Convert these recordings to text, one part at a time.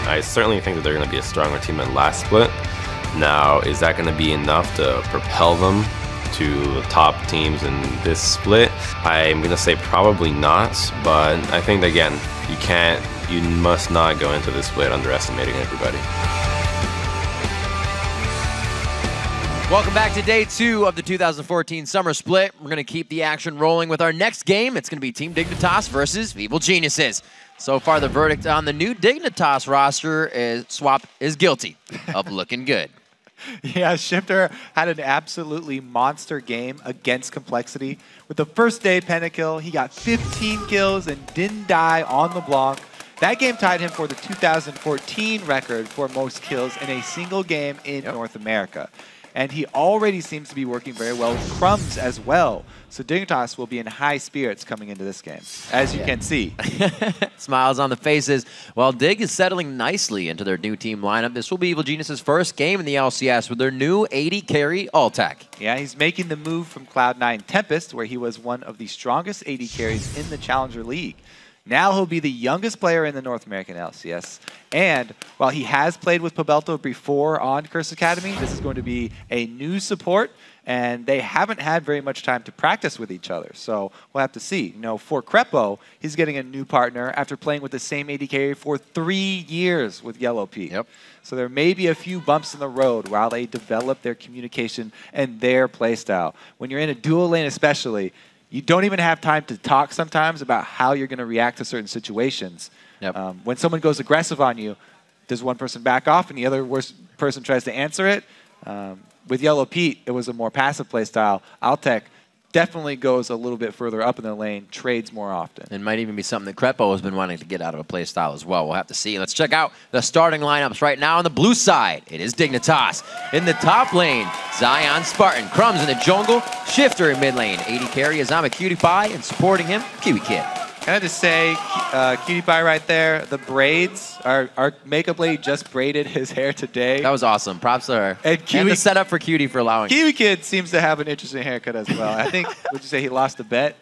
I certainly think that they're going to be a stronger team than last split. Now, is that going to be enough to propel them to the top teams in this split? I'm going to say probably not, but I think that, again, you must not go into this split underestimating everybody. Welcome back to day 2 of the 2014 Summer Split. We're going to keep the action rolling with our next game. It's going to be Team Dignitas versus Evil Geniuses. So far, the verdict on the new Dignitas roster is Swap is guilty of looking good. Yeah, Shiphtur had an absolutely monster game against Complexity. With the first day pentakill, he got 15 kills and didn't die on the block. That game tied him for the 2014 record for most kills in a single game in North America. And he already seems to be working very well with Crumbzz as well. So Dignitas will be in high spirits coming into this game, as you can see. Smiles on the faces. Well, Dig is settling nicely into their new team lineup. This will be Evil Genius' first game in the LCS with their new 80 carry Altec. Yeah, he's making the move from Cloud9 Tempest, where he was one of the strongest 80 carries in the Challenger League. Now he'll be the youngest player in the North American LCS. And while he has played with Pobelter before on Curse Academy, this is going to be a new support, and they haven't had very much time to practice with each other. So we'll have to see. You know, for Krepo, he's getting a new partner after playing with the same AD carry for 3 years with Yellow P. Yep. So there may be a few bumps in the road while they develop their communication and their playstyle. When you're in a dual lane especially, you don't even have time to talk sometimes about how you're going to react to certain situations. Yep. When someone goes aggressive on you, does one person back off and the other person tries to answer it? With Yellow Pete, it was a more passive play style. Altec definitely goes a little bit further up in the lane, trades more often. It might even be something that Krepo has been wanting to get out of a play style as well. We'll have to see. Let's check out the starting lineups right now on the blue side. It is Dignitas. In the top lane, ZionSpartan. Crumbzz in the jungle. Shiphtur in mid lane. 80 carry is Imaqtpie, and supporting him, KiWiKiD. Can I just say, Cutie Pie right there, the braids, our makeup lady just braided his hair today. That was awesome. Props to her. And the setup for Cutie for allowing. KiWiKiD seems to have an interesting haircut as well. I think, would you say he lost a bet?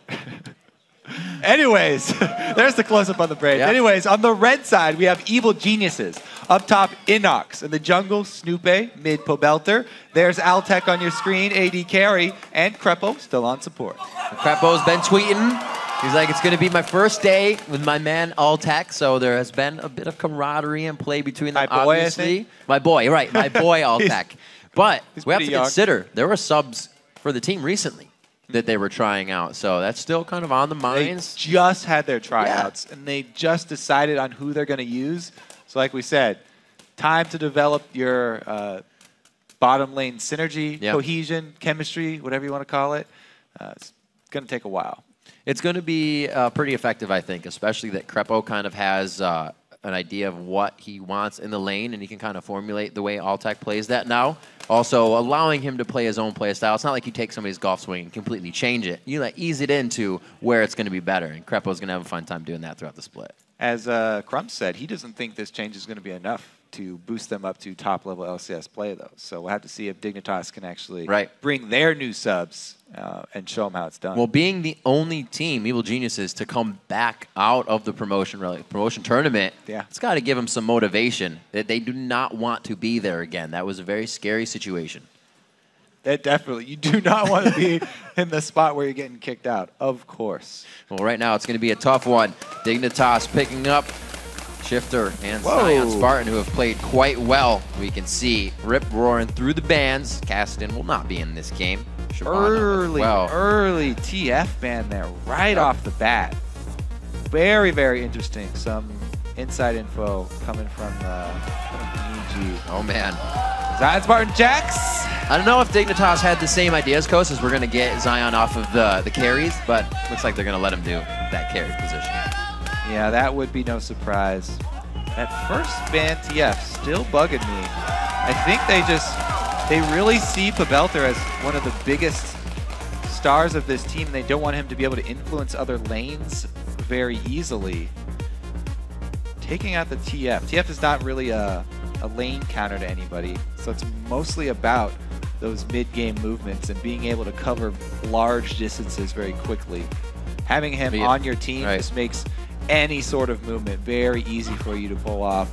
Anyways, there's the close-up on the braids. Yep. Anyways, on the red side, we have Evil Geniuses. Up top, Innox. In the jungle, Snoopeh, mid Pobelter. There's Altec on your screen, AD carry, and Krepo still on support. Krepo's been tweeting. He's like, it's going to be my first day with my man Altec, so there has been a bit of camaraderie and play between them, obviously. My boy, right, my boy Altec. But we have to consider, there were subs for the team recently that they were trying out, so that's still kind of on the minds. They just had their tryouts, and they just decided on who they're going to use. So like we said, time to develop your bottom lane synergy, cohesion, chemistry, whatever you want to call it. It's going to take a while. It's going to be pretty effective, I think, especially that Krepo kind of has an idea of what he wants in the lane, and he can kind of formulate the way Altec plays that now. Also, allowing him to play his own play style. It's not like you take somebody's golf swing and completely change it. You like ease it into where it's going to be better, and Krepo's going to have a fun time doing that throughout the split. As Crumbzz said, he doesn't think this change is going to be enough to boost them up to top-level LCS play, though. So we'll have to see if Dignitas can actually bring their new subs and show them how it's done. Well, being the only team, Evil Geniuses, to come back out of the promotion tournament, it's got to give them some motivation that they do not want to be there again. That was a very scary situation. That definitely. You do not want to be in the spot where you're getting kicked out, of course. Well, right now it's going to be a tough one. Dignitas picking up Shiphtur and ZionSpartan, who have played quite well. We can see Rip roaring through the bans. Cassidy will not be in this game. Early TF ban there right off the bat. Very, very interesting. Some inside info coming from EG. Oh, man. ZionSpartan Jax. I don't know if Dignitas had the same ideas, Coast, as we're going to get Zion off of the carries, but looks like they're going to let him do that carry position. Yeah, that would be no surprise. That first ban TF still bugging me. I think they really see Pobelter as one of the biggest stars of this team. They don't want him to be able to influence other lanes very easily. Taking out the TF. TF is not really a lane counter to anybody, so it's mostly about those mid-game movements and being able to cover large distances very quickly. Having him on your team just makes any sort of movement very easy for you to pull off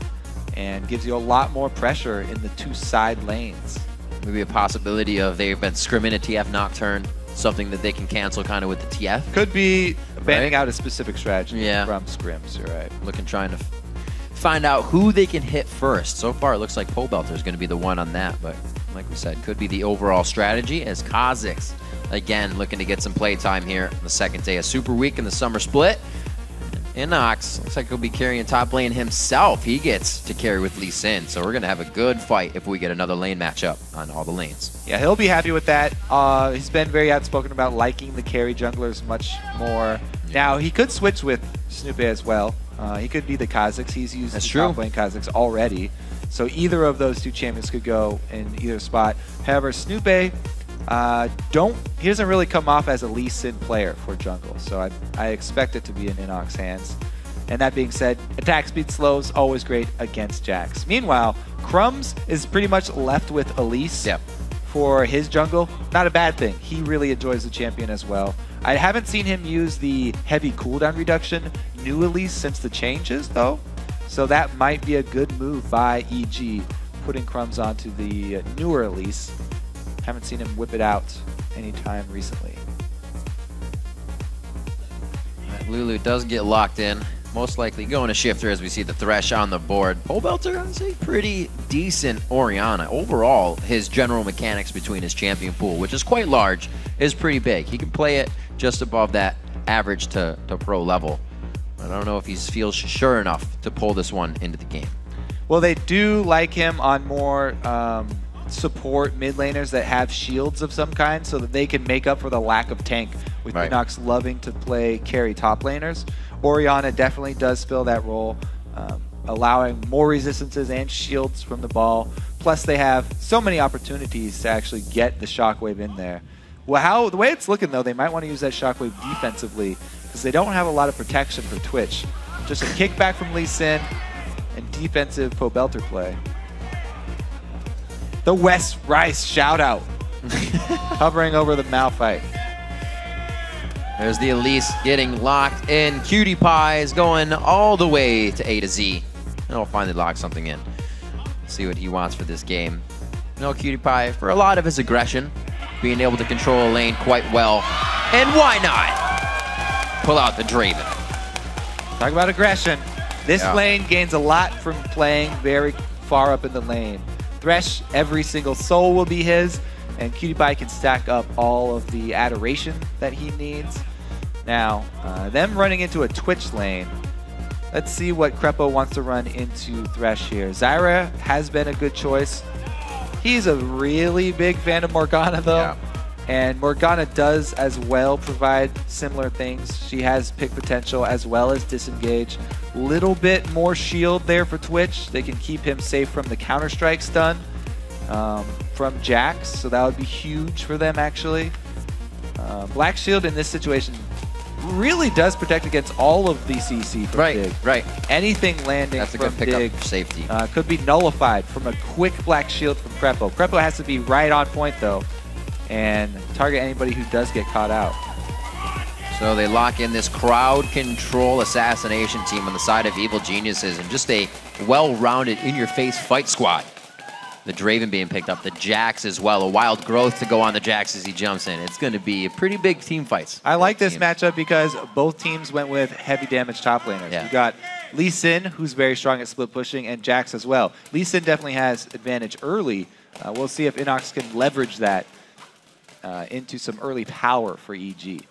and gives you a lot more pressure in the 2 side lanes. Maybe a possibility of they've been scrimming a TF Nocturne, something that they can cancel kind of with the TF. Could be banning out a specific strategy Yeah. from scrims, you're right. Trying to find out who they can hit first. So far, it looks like Pobelter is going to be the one on that, but like we said, could be the overall strategy as Kha'Zix, again, looking to get some play time here on the second day of Super Week in the summer split. Innox looks like he'll be carrying top lane himself. He gets to carry with Lee Sin, so we're going to have a good fight if we get another lane matchup on all the lanes. Yeah, he'll be happy with that. He's been very outspoken about liking the carry junglers much more. Now, he could switch with Snoopeh as well. He could be the Kha'Zix. He's used the top lane Kha'Zix already. So either of those 2 champions could go in either spot. However, Snoopeh, he doesn't really come off as a Lee Sin player for jungle, so I expect it to be in Innox hands. And that being said, attack speed slows, always great against Jax. Meanwhile, Crumbzz is pretty much left with Elise for his jungle. Not a bad thing. He really enjoys the champion as well. I haven't seen him use the heavy cooldown reduction new Elise since the changes, though. So that might be a good move by EG, putting Crumbzz onto the newer Elise. Haven't seen him whip it out anytime recently. Lulu does get locked in. Most likely going to Shiphtur as we see the Thresh on the board. Pobelter, I'd say, pretty decent Orianna. Overall, his general mechanics between his champion pool, which is quite large, is pretty big. He can play it just above that average to pro level. I don't know if he feels sure enough to pull this one into the game. Well, they do like him on more support mid laners that have shields of some kind so that they can make up for the lack of tank, with Innox loving to play carry top laners. Orianna definitely does fill that role, allowing more resistances and shields from the ball. Plus, they have so many opportunities to actually get the shockwave in there. Well, the way it's looking, though, they might want to use that shockwave defensively because they don't have a lot of protection for Twitch. Just a kickback from Lee Sin and defensive Pobelter play. The West Rice shout out. Hovering over the Malphite. There's the Elise getting locked in. KiWiKiD is going all the way to A to Z. And he'll finally lock something in. See what he wants for this game. You know, KiWiKiD, for a lot of his aggression, being able to control a lane quite well. And why not pull out the Draven? Talk about aggression. This lane gains a lot from playing very far up in the lane. Thresh, every single soul will be his, and KiWiKiD can stack up all of the adoration that he needs. Now, them running into a Twitch lane. Let's see what Krepo wants to run into Thresh here. Zyra has been a good choice. He's a really big fan of Morgana, though. And Morgana does as well provide similar things. She has pick potential as well as disengage. Little bit more shield there for Twitch. They can keep him safe from the Counter-Strike stun from Jax, so that would be huge for them, actually. Black Shield in this situation really does protect against all of the CC from Dig. Anything landing That's a from good pickup Dig for safety. could be nullified from a quick Black Shield from Krepo. Krepo has to be right on point, though, and target anybody who does get caught out. So they lock in this crowd control assassination team on the side of Evil Geniuses and just a well-rounded, in-your-face fight squad. The Draven being picked up, the Jax as well. A wild growth to go on the Jax as he jumps in. It's going to be a pretty big team fights. I like this matchup because both teams went with heavy damage top laners. You got Lee Sin, who's very strong at split pushing, and Jax as well. Lee Sin definitely has advantage early. We'll see if Innox can leverage that into some early power for EG.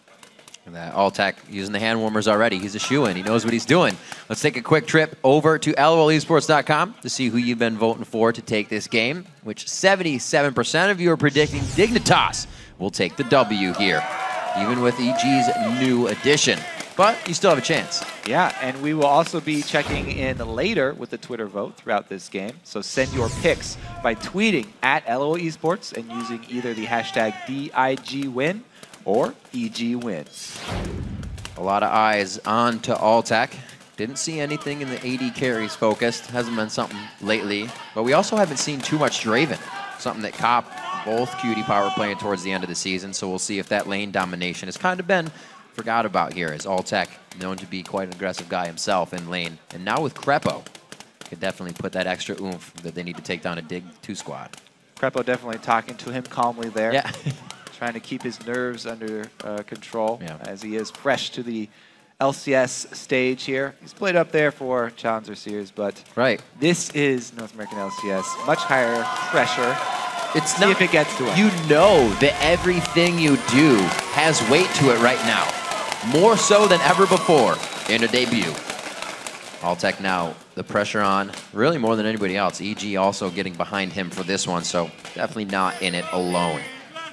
And that Altec using the hand warmers already. He's a shoo-in. He knows what he's doing. Let's take a quick trip over to lolesports.com to see who you've been voting for to take this game, which 77% of you are predicting Dignitas will take the W here, even with EG's new addition. But you still have a chance. Yeah, and we will also be checking in later with the Twitter vote throughout this game. So send your picks by tweeting at LOLesports and using either the hashtag DIGWin or EGWin. A lot of eyes on to Altec. Didn't see anything in the AD carries focused. Hasn't been something lately. But we also haven't seen too much Draven. Something that both KiWiKiD were playing towards the end of the season. So we'll see if that lane domination has kind of been forgot about here, as Altec, known to be quite an aggressive guy himself in lane. And now with Krepo, could definitely put that extra oomph that they need to take down a Dig 2 squad. Krepo definitely talking to him calmly there. Yeah. Trying to keep his nerves under control Yeah. as he is fresh to the LCS stage here. He's played up there for Challenger Series, but this is North American LCS. Much higher pressure. It's See if it gets to him. You know that everything you do has weight to it right now. More so than ever before in a debut. Altec now, the pressure on, really more than anybody else. EG also getting behind him for this one, so definitely not in it alone.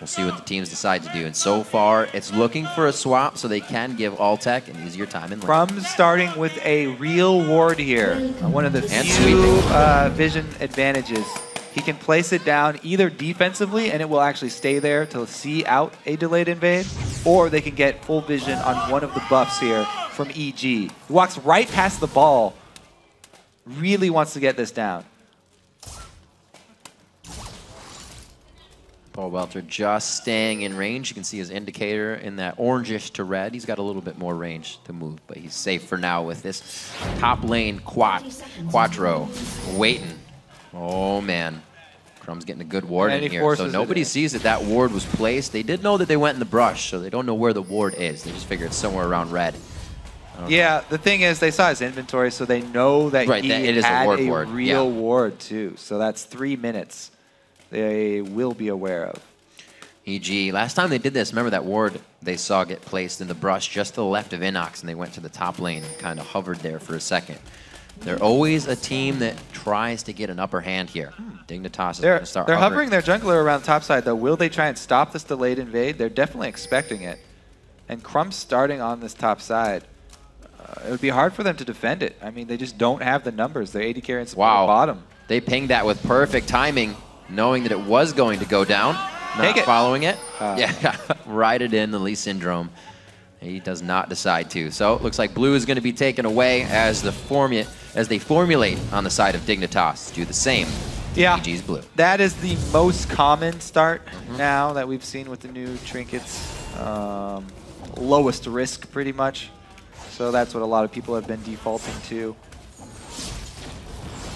We'll see what the teams decide to do. And so far, it's looking for a swap so they can give Altec an easier time in lane. Crumbzz starting with a real ward here. One of the few vision advantages. He can place it down either defensively and it will actually stay there to see out a delayed invade, or they can get full vision on one of the buffs here from EG. He walks right past the ball. Really wants to get this down. Pobelter just staying in range. You can see his indicator in that orangish to red. He's got a little bit more range to move, but he's safe for now with this top lane Quattro waiting. Oh man, Crumbzz getting a good ward in here. So nobody sees that that ward was placed. They did know that they went in the brush, so they don't know where the ward is. They just figure it's somewhere around red. Yeah, the thing is they saw his inventory, so they know that he had a real ward too. So that's 3 minutes they will be aware of. EG, last time they did this, remember that ward they saw get placed in the brush just to the left of Innox, and they went to the top lane and kind of hovered there for a second. They're always a team that tries to get an upper hand here. Dignitas is going to start hovering their jungler around the top side, though. Will they try and stop this delayed invade? They're definitely expecting it. And Crumbzz starting on this top side. It would be hard for them to defend it. I mean, they just don't have the numbers. They're 80 carry and support at the bottom. They pinged that with perfect timing, knowing that it was going to go down. Not following it. Yeah, ride it in, the Lee syndrome. He does not decide to. So it looks like blue is going to be taken away as they formulate on the side of Dignitas. Do the same. Yeah, EG's blue. That is the most common start now that we've seen with the new trinkets. Lowest risk, pretty much. So that's what a lot of people have been defaulting to.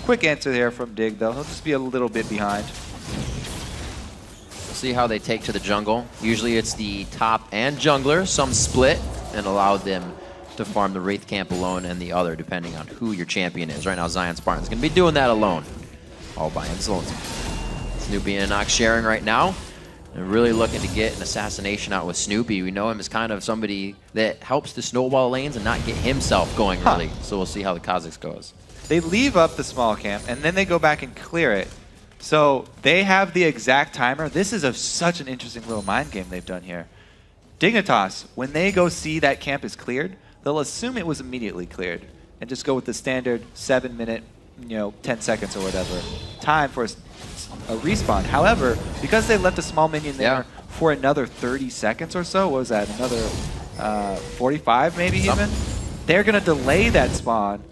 Quick answer there from Dig, though. He'll just be a little bit behind. We'll see how they take to the jungle. Usually it's the top and jungler. Some split and allow them to farm the Wraith camp alone and the other, depending on who your champion is. Right now, ZionSpartan's going to be doing that alone. All by himself. Snoopeh and Innox sharing right now. And really looking to get an assassination out with Snoopeh. We know him as kind of somebody that helps to snowball lanes and not get himself going early. So we'll see how the Kha'Zix goes. They leave up the small camp, and then they go back and clear it. So they have the exact timer. This is such an interesting little mind game they've done here. Dignitas, when they go see that camp is cleared, they'll assume it was immediately cleared and just go with the standard 7-minute, 10 seconds or whatever time for a respawn. However, because they left a small minion there for another 30 seconds or so, what was that, another 45 maybe even? They're going to delay that spawn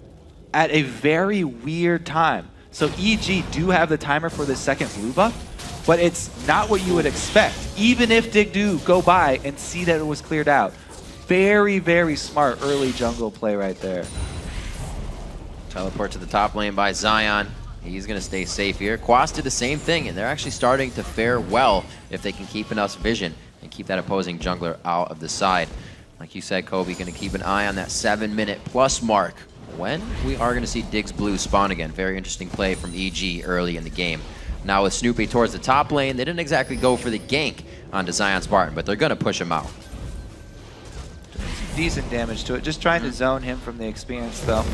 at a very weird time. So EG do have the timer for this second blue buff, but it's not what you would expect, even if Dig do go by and see that it was cleared out. Very, very smart early jungle play right there. Teleport to the top lane by Zion. He's going to stay safe here. Quas did the same thing, and they're actually starting to fare well if they can keep enough vision and keep that opposing jungler out of the side. Like you said, Kobe, going to keep an eye on that 7-minute plus mark when we are going to see Dig's blue spawn again. Very interesting play from EG early in the game. Now with Snoopeh towards the top lane, they didn't exactly go for the gank onto ZionSpartan, but they're going to push him out. Decent damage to it. Just trying to zone him from the experience, though.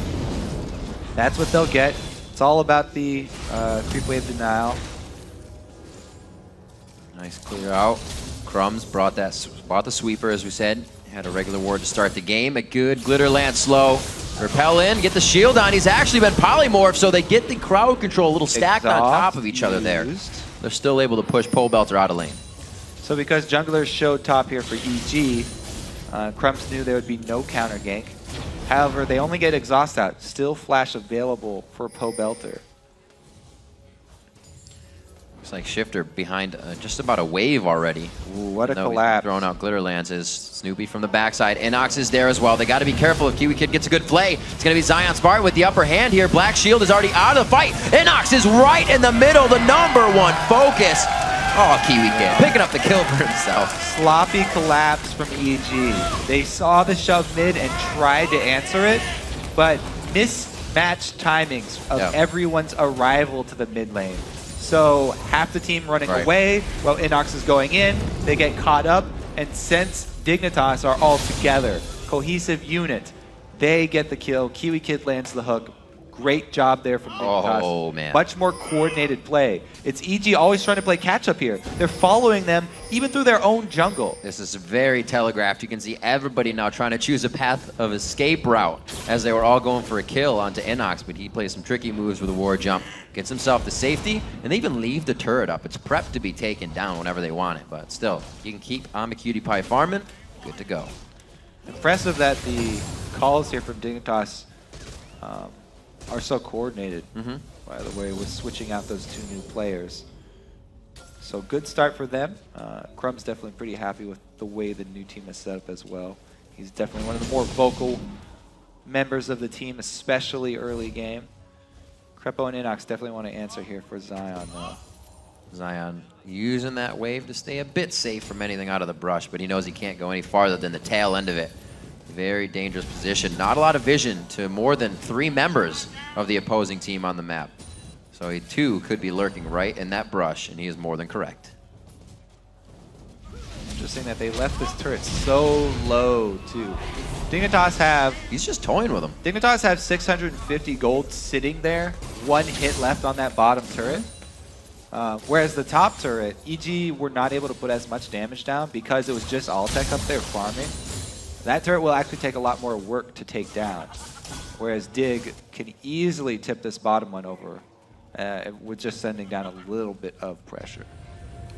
That's what they'll get. It's all about the creep wave denial. Nice clear out. Crumbzz brought the sweeper, as we said. Had a regular ward to start the game. A good glitter lance slow. Repel in, get the shield on. He's actually been polymorphed, so they get the crowd control a little stacked on top of each other there. They're still able to push Pobelter out of lane. So because junglers showed top here for EG, Crumbzz knew there would be no counter gank. However, they only get exhaust out. Still flash available for Pobelter. Looks like Shiphtur behind just about a wave already. Ooh, what a No, he's collapse. throwing out glitter lances. Snoopeh from the backside. Innox is there as well. They got to be careful if KiWiKiD gets a good play. It's going to be ZionSpartan with the upper hand here. Black Shield is already out of the fight. Innox is right in the middle, the #1 focus. Oh, KiWiKiD picking up the kill for himself. Sloppy collapse from EG. They saw the shove mid and tried to answer it, but mismatched timings of everyone's arrival to the mid lane. So half the team running away while Innox is going in. They get caught up, and since Dignitas are all together, cohesive unit, they get the kill. KiWiKiD lands the hook. Great job there from Dignitas. Oh, man. Much more coordinated play. It's EG always trying to play catch up here. They're following them even through their own jungle. This is very telegraphed. You can see everybody now trying to choose a path of escape route as they were all going for a kill onto Innox, but he plays some tricky moves with a war jump, gets himself to safety, and they even leave the turret up. It's prepped to be taken down whenever they want it, but still, you can keep Imaqtpie farming, good to go. Impressive that the calls here from Dignitas are so coordinated, by the way, with switching out those 2 new players. So good start for them. Crumbzz definitely pretty happy with the way the new team is set up as well. He's definitely one of the more vocal members of the team, especially early game. Krepo and Innox definitely want to answer here for Zion, though. Zion using that wave to stay a bit safe from anything out of the brush, but he knows he can't go any farther than the tail end of it. Very dangerous position. Not a lot of vision to more than 3 members of the opposing team on the map. So he too could be lurking right in that brush, and he is more than correct. Interesting that they left this turret so low, too. Dignitas have... He's just toying with him. Dignitas have 650 gold sitting there. 1 hit left on that bottom turret. Whereas the top turret, EG were not able to put as much damage down because it was just Altec up there farming. That turret will actually take a lot more work to take down. Whereas Dig can easily tip this bottom one over with just sending down a little bit of pressure.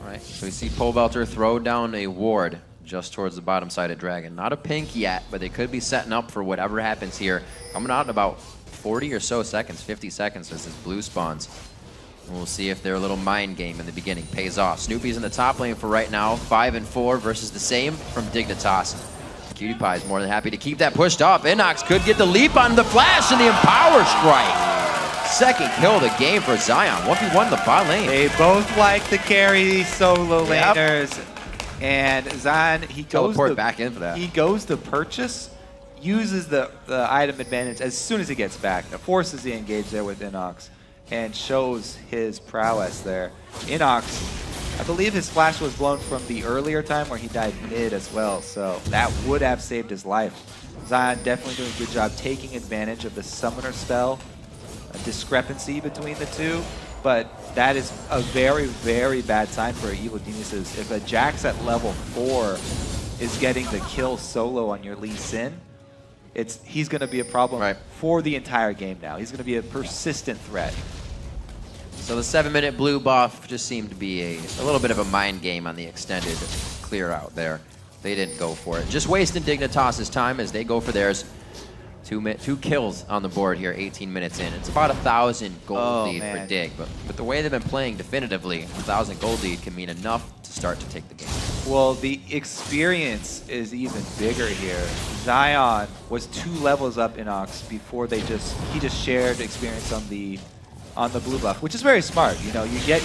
All right, so we see Pobelter throw down a ward just towards the bottom side of Dragon. Not a pink yet, but they could be setting up for whatever happens here. Coming out in about 40 or so seconds, 50 seconds as this blue spawns. And we'll see if their little mind game in the beginning pays off. Snoopeh's in the top lane for right now, 5 and 4 versus the same from Dignitas. KiWiKiD is more than happy to keep that pushed up. Innox could get the leap on the flash and the Empower Strike. Second kill of the game for Zion. 1v1 the bot lane. They both like to carry solo laners. And Zion, he goes back in for that. He goes to purchase, uses the item advantage as soon as he gets back. Forces the engage there with Innox and shows his prowess there. Innox, I believe his flash was blown from the earlier time where he died mid as well, so that would have saved his life. Zion definitely doing a good job taking advantage of the summoner spell, a discrepancy between the two, but that is a very, very bad sign for Evil Geniuses. If a Jax at level 4 is getting the kill solo on your Lee Sin, he's going to be a problem for the entire game now. He's going to be a persistent threat. So the 7-minute blue buff just seemed to be a little bit of a mind game on the extended clear out there. They didn't go for it. Just wasting Dignitas' time as they go for theirs. 2 kills on the board here, 18 minutes in. It's about 1,000 gold lead for Dig, but with the way they've been playing definitively, 1,000 gold lead can mean enough to start to take the game. Well, the experience is even bigger here. Zion was 2 levels up in Innox before he just shared experience on the blue buff, which is very smart. You know, you get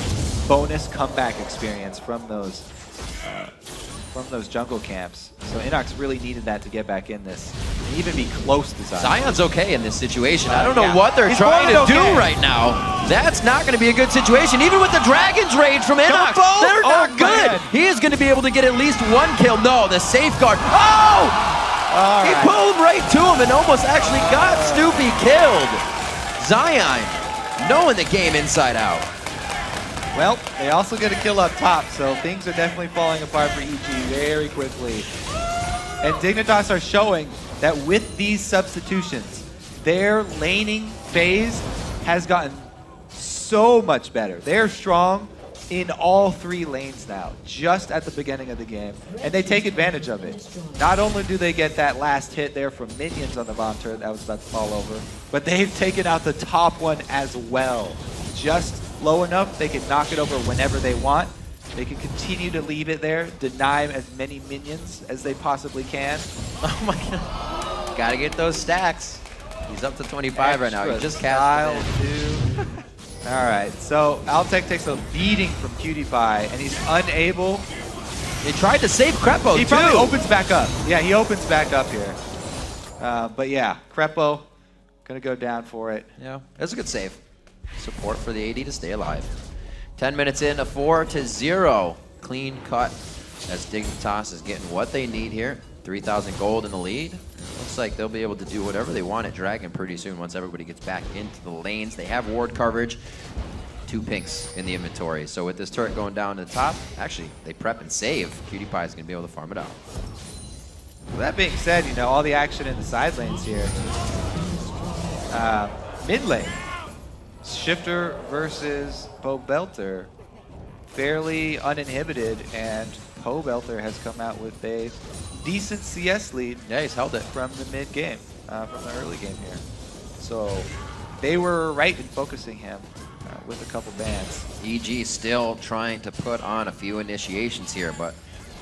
bonus comeback experience from those jungle camps. So Innox really needed that to get back in this and even be close to Zion. Zion's okay in this situation. I don't know what they're trying to do right now. That's not going to be a good situation. Even with the Dragon's Rage from Innox, they're not good. He is going to be able to get at least 1 kill. No, the safeguard. Oh! He pulled right to him and almost actually got Snoopeh killed. Zion knowing the game inside out. Well, they also get a kill up top, so things are definitely falling apart for EG very quickly. And Dignitas are showing that with these substitutions, their laning phase has gotten so much better. They're strong in all 3 lanes now, just at the beginning of the game, and they take advantage of it. Not only do they get that last hit there from minions on the bomb turret that was about to fall over, but they've taken out the top one as well, just low enough, they can knock it over whenever they want. They can continue to leave it there, deny as many minions as they possibly can. Oh my god. Gotta get those stacks. He's up to 25 right now. He just cast it. All right, so Altec takes a beating from KiWiKiD, and he's unable. He tried to save Krepo, He probably opens back up. Yeah, he opens back up here. But yeah, Krepo gonna go down for it. Yeah, that's a good save. Support for the AD to stay alive. 10 minutes in, a 4-0. Clean cut as Dignitas is getting what they need here. 3,000 gold in the lead. Looks like they'll be able to do whatever they want at Dragon pretty soon once everybody gets back into the lanes. They have ward coverage. 2 pinks in the inventory. So with this turret going down to the top, actually, they prep and save. KiWiKiD is going to be able to farm it out. Well, that being said, you know, all the action in the side lanes here. Mid lane. Shiphtur versus Pobelter, fairly uninhibited, and Pobelter has come out with a decent CS lead. Yeah, he's held it from the mid game, from the early game here. So they were right in focusing him with a couple bans. EG still trying to put on a few initiations here, but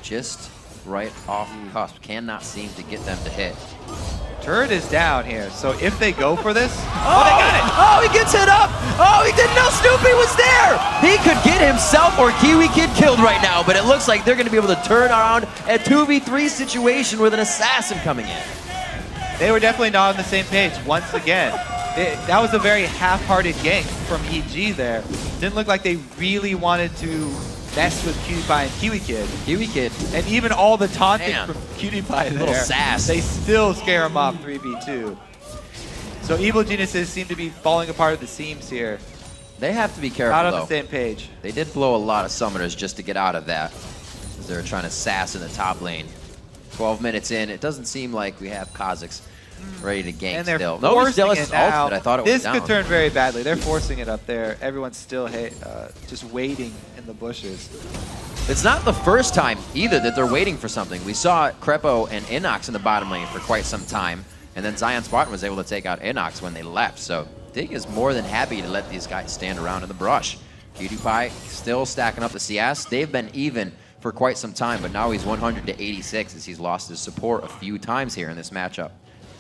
just right off the cusp. Cannot seem to get them to hit. Turret is down here, so if they go for this, oh, they got it! Oh, he gets hit up! Oh, he didn't know Snoopeh was there! He could get himself or KiWiKiD killed right now, but it looks like they're going to be able to turn around a 2v3 situation with an assassin coming in. They were definitely not on the same page once again. That was a very half-hearted gank from EG there. Didn't look like they really wanted to mess with PewDiePie and KiWiKiD. KiWiKiD. And even all the taunting from PewDiePie there. Little sass. They still scare him off 3v2. So Evil Geniuses seem to be falling apart at the seams here. They have to be careful, Not on though. the same page. They did blow a lot of summoners just to get out of that, as they're trying to sass in the top lane. 12 minutes in, it doesn't seem like we have Kha'Zix ready to gank And they're still. forcing No, it now. ultimate. I thought it was This down. could turn very badly. They're forcing it up there. Everyone's still just waiting in the bushes. It's not the first time either that they're waiting for something. We saw Krepo and Innox in the bottom lane for quite some time, and then ZionSpartan was able to take out Innox when they left. So Dig is more than happy to let these guys stand around in the brush. KiWiKiD still stacking up the CS. They've been even for quite some time, but now he's 100 to 86 as he's lost his support a few times here in this matchup,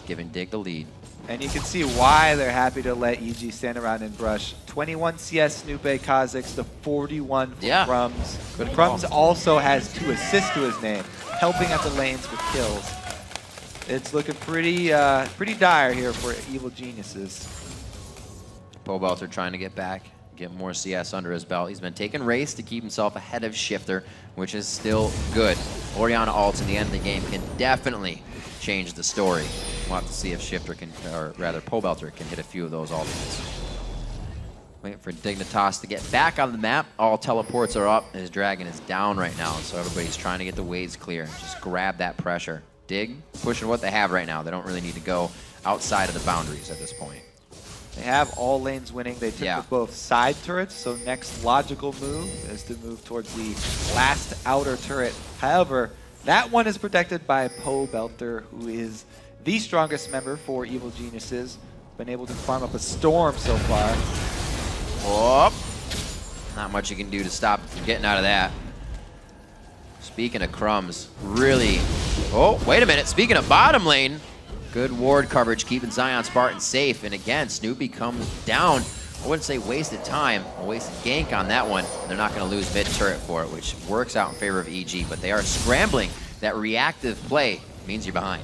giving Dig the lead. And you can see why they're happy to let EG stand around in brush. 21 CS Snoopeh Kha'Zix, the 41 for Crumbzz. Good Crumbzz also has 2 assists to his name, helping at the lanes with kills. It's looking pretty dire here for Evil Geniuses. Pobelter trying to get back, get more CS under his belt. He's been taking race to keep himself ahead of Shiphtur, which is still good. Orianna ults in the end of the game can definitely change the story. We'll have to see if Shiphtur can, or rather Pobelter can hit a few of those ultimates. Waiting for Dignitas to get back on the map. All teleports are up, and his dragon is down right now, so everybody's trying to get the waves clear. Just grab that pressure. Dig, pushing what they have right now. They don't really need to go outside of the boundaries at this point. They have all lanes winning. They took both side turrets, so next logical move is to move towards the last outer turret. However, that one is protected by Pobelter, who is the strongest member for Evil Geniuses. Been able to farm up a storm so far. Oh, not much you can do to stop him from getting out of that. Speaking of Crumbzz, really... Oh, wait a minute. Speaking of bottom lane, good ward coverage keeping ZionSpartan safe. And again, Snoopeh comes down. I wouldn't say wasted time, a wasted gank on that one. They're not going to lose mid turret for it, which works out in favor of EG. But they are scrambling. That reactive play means you're behind.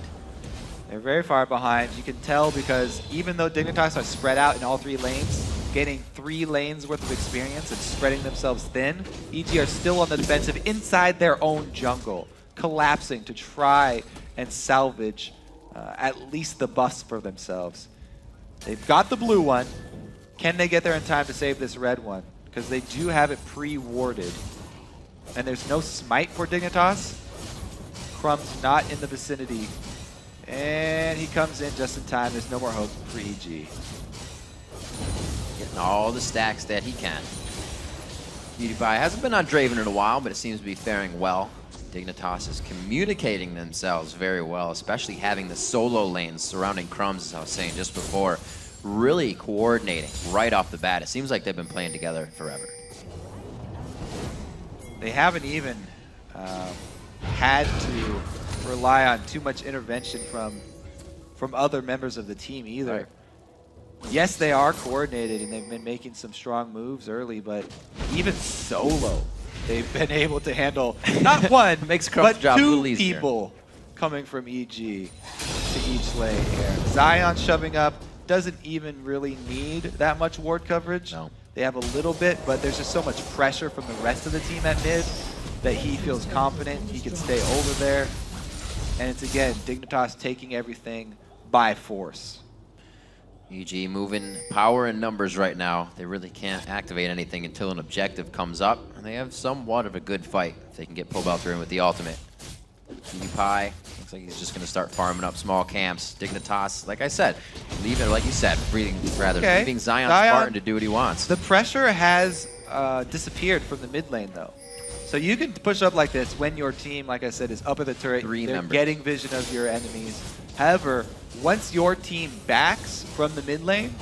They're very far behind. You can tell because even though Dignitas are spread out in all 3 lanes, gaining 3 lanes worth of experience and spreading themselves thin, EG are still on the defensive inside their own jungle, collapsing to try and salvage at least the buffs for themselves. They've got the blue one. Can they get there in time to save this red one? Because they do have it pre-warded. And there's no smite for Dignitas. Crumbzz not in the vicinity. And he comes in just in time. There's no more hope for EG. Getting all the stacks that he can. PewDiePie hasn't been on Draven in a while, but it seems to be faring well. Dignitas is communicating themselves very well, especially having the solo lanes surrounding Crumbzz, as I was saying just before. really coordinating right off the bat. It seems like they've been playing together forever. They haven't even had to rely on too much intervention from other members of the team either. Right. Yes, they are coordinated and they've been making some strong moves early, but even solo, they've been able to handle not one, Makes but Crumbzz job a two little easier. people coming from EG to each lane here. Zion shoving up, doesn't even really need that much ward coverage. No. They have a little bit, but there's just so much pressure from the rest of the team at mid that he feels confident he can stay over there. And it's, again, Dignitas taking everything by force. EG moving power and numbers right now. They really can't activate anything until an objective comes up. And they have somewhat of a good fight if they can get Pobelter in with the ultimate. Imaqtpie looks like he's just going to start farming up small camps. Dignitas, like I said, leaving, like you said, leaving ZionSpartan to do what he wants. The pressure has disappeared from the mid lane, though. So you can push up like this when your team, like I said, is up at the turret. They're getting vision of your enemies. However, once your team backs from the mid lane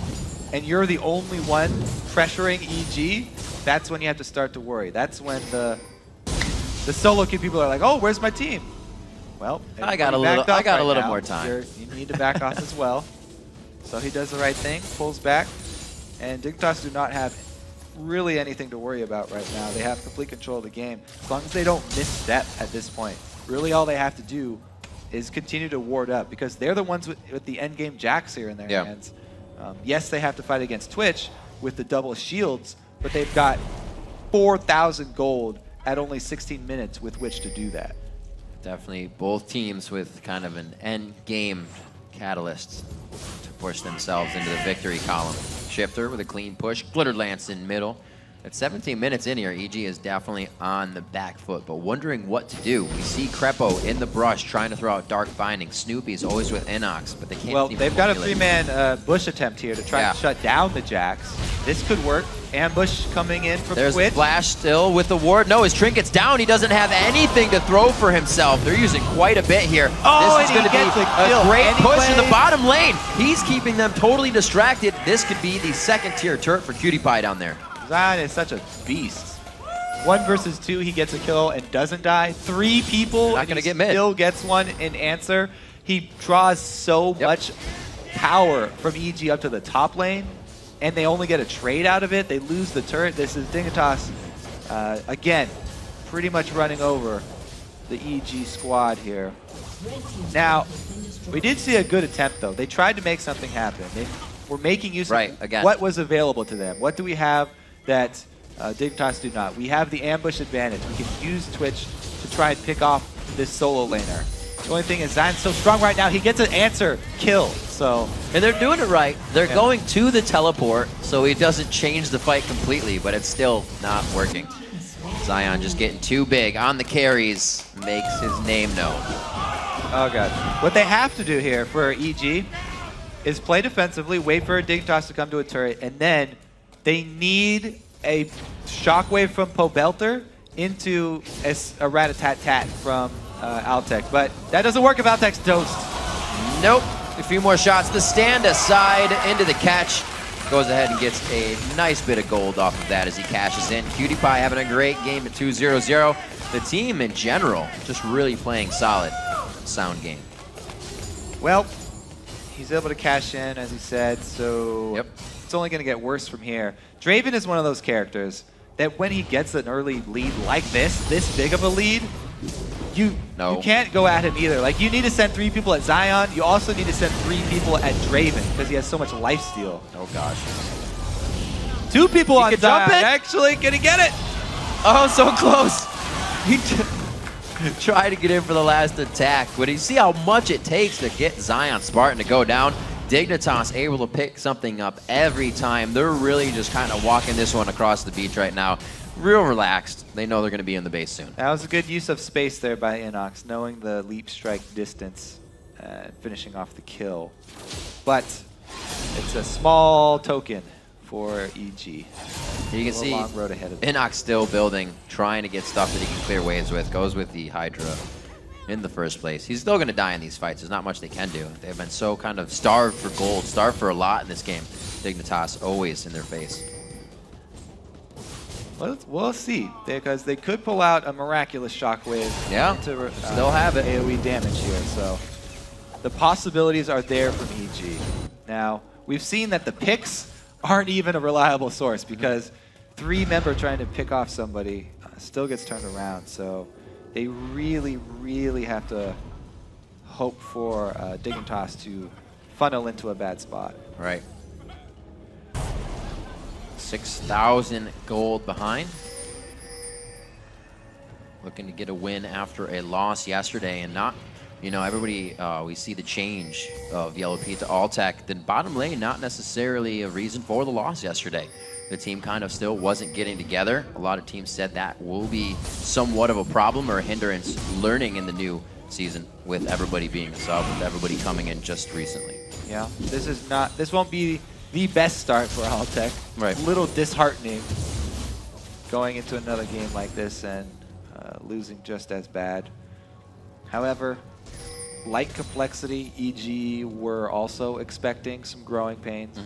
and you're the only one pressuring EG, that's when you have to start to worry. That's when the solo queue people are like, "Oh, where's my team?" Well, I got a little more time. You need to back off as well. So he does the right thing, pulls back, and Dignitas do not have really anything to worry about right now. They have complete control of the game. As long as they don't misstep at this point, really all they have to do is continue to ward up because they're the ones with the end game jacks here in their hands. Yes, they have to fight against Twitch with the double shields, but they've got 4,000 gold at only 16 minutes with which to do that. Definitely both teams with kind of an end game catalyst to push themselves into the victory column. Shiphtur with a clean push, Glitter Lance in middle. At 17 minutes in here, EG is definitely on the back foot, but wondering what to do. We see Krepo in the brush trying to throw out Dark Binding. Snoopeh's always with Innox, but they can't. Well, they've got a 3-man bush attempt here to try to shut down the jacks. This could work. Ambush coming in from There's Twitch. Flash still with the ward. No, his Trinket's down. He doesn't have anything to throw for himself. They're using quite a bit here. Oh, this is going to be a great push in the bottom lane. He's keeping them totally distracted. This could be the second tier turret for KiWiKiD down there. Zion is such a beast. 1 versus 2, he gets a kill and doesn't die. 3 people, not gonna get mid. Still gets one in answer. He draws so much power from EG up to the top lane, and they only get a trade out of it. They lose the turret. This is Dignitas, again, pretty much running over the EG squad here. Now, we did see a good attempt, though. They tried to make something happen. They were making use of what was available to them. What do we have that Dignitas do not? We have the ambush advantage. We can use Twitch to try and pick off this solo laner. The only thing is Zion's so strong right now, he gets an answer kill. So, and they're doing it right. They're going to the teleport, so it doesn't change the fight completely, but it's still not working. Zion just getting too big on the carries, makes his name known. Oh god. What they have to do here for EG is play defensively, wait for Dignitas to come to a turret, and then they need a shockwave from Pobelter into a rat-a-tat-tat from Altec. But that doesn't work if Altec's toast. Nope. A few more shots. The stand aside into the catch. Goes ahead and gets a nice bit of gold off of that as he cashes in. KiWiKiD having a great game at 2-0-0. The team in general just really playing solid. Sound game. Well, he's able to cash in, as he said, so it's only going to get worse from here. Draven is one of those characters that when he gets an early lead like this big of a lead, you can't go at him either. Like, you need to send 3 people at Zion. You also need to send 3 people at Draven because he has so much lifesteal. Oh, gosh. 2 people on Zion. Actually, gonna get it. Oh, so close. He tried to get in for the last attack, but you see how much it takes to get ZionSpartan to go down. Dignitas able to pick something up every time. They're really just kind of walking this one across the beach right now. Real relaxed. They know they're going to be in the base soon. That was a good use of space there by Innox, knowing the leap strike distance and finishing off the kill. But it's a small token for EG. You can see long road ahead of them. Innox still building, trying to get stuff that he can clear waves with. Goes with the Hydra in the first place. He's still going to die in these fights. There's not much they can do. They've been so kind of starved for gold, starved for a lot in this game. Dignitas always in their face. We'll see, because they could pull out a miraculous shockwave. Yeah, to still have it. AoE damage here, so the possibilities are there from EG. Now, we've seen that the picks aren't even a reliable source, because 3-member trying to pick off somebody still gets turned around, so they really, really have to hope for Dignitas to funnel into a bad spot. Right. 6,000 gold behind. Looking to get a win after a loss yesterday, and not, you know, everybody, we see the change of Yellow Pete to Altec. Then bottom lane, not necessarily a reason for the loss yesterday. The team kind of still wasn't getting together. A lot of teams said that will be somewhat of a problem or a hindrance learning in the new season with everybody being sub, with everybody coming in just recently. Yeah, this won't be the best start for Altec. Right. A little disheartening going into another game like this and losing just as bad. However, like Complexity, EG were also expecting some growing pains.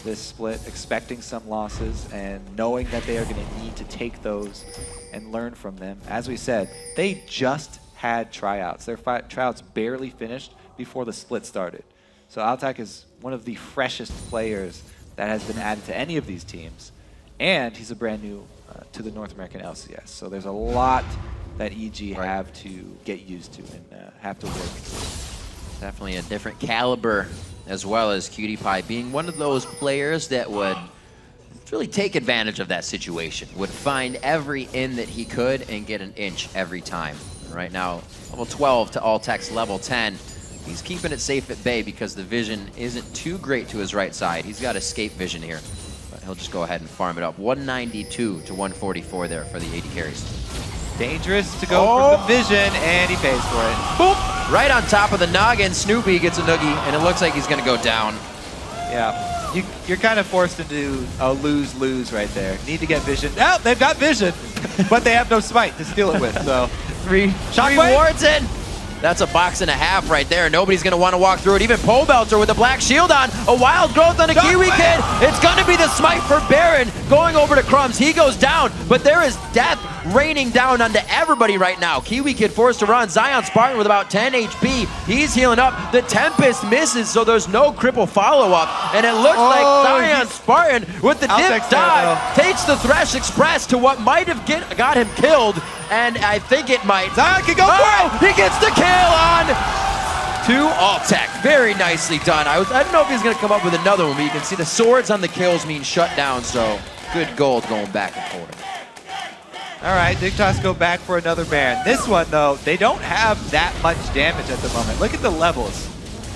This split, expecting some losses and knowing that they are going to need to take those and learn from them. As we said, they just had tryouts. Their tryouts barely finished before the split started. So Altec is one of the freshest players that has been added to any of these teams, and he's a brand new to the North American LCS. So there's a lot that EG have to get used to and have to work through. Definitely a different caliber, as well as KiWiKiD being one of those players that would really take advantage of that situation, would find every in that he could and get an inch every time. Right now, level 12 to Altec's level 10. He's keeping it safe at bay because the vision isn't too great to his right side. He's got escape vision here, but he'll just go ahead and farm it up. 192 to 144 there for the 80 carries. Dangerous to go for the vision, and he pays for it. Boop! Right on top of the noggin, Snoopeh gets a noogie, and it looks like he's going to go down. Yeah, you're kind of forced into a lose-lose right there. Need to get vision. Oh, they've got vision, but they have no smite to steal it with, so. Three wards in. That's a box and a half right there. Nobody's going to want to walk through it. Even Pobelter with a black shield on. A wild growth on a KiWiKiD. It's going to be the smite for Baron going over to Crumbzz. He goes down, but there is death raining down onto everybody right now. KiWiKiD forced to run. ZionSpartan with about 10 HP. He's healing up. The Tempest misses, so there's no cripple follow-up. And it looks like ZionSpartan with the dip dive takes the Thresh Express to what might have got him killed. And I think it might. Zion can go for it! He gets the kill on to Altec. Very nicely done. I don't know if he's going to come up with another one, but you can see the swords on the kills mean shut down, so good gold going back and forth. All right, Dignitas go back for another Baron. This one, though, they don't have that much damage at the moment. Look at the levels.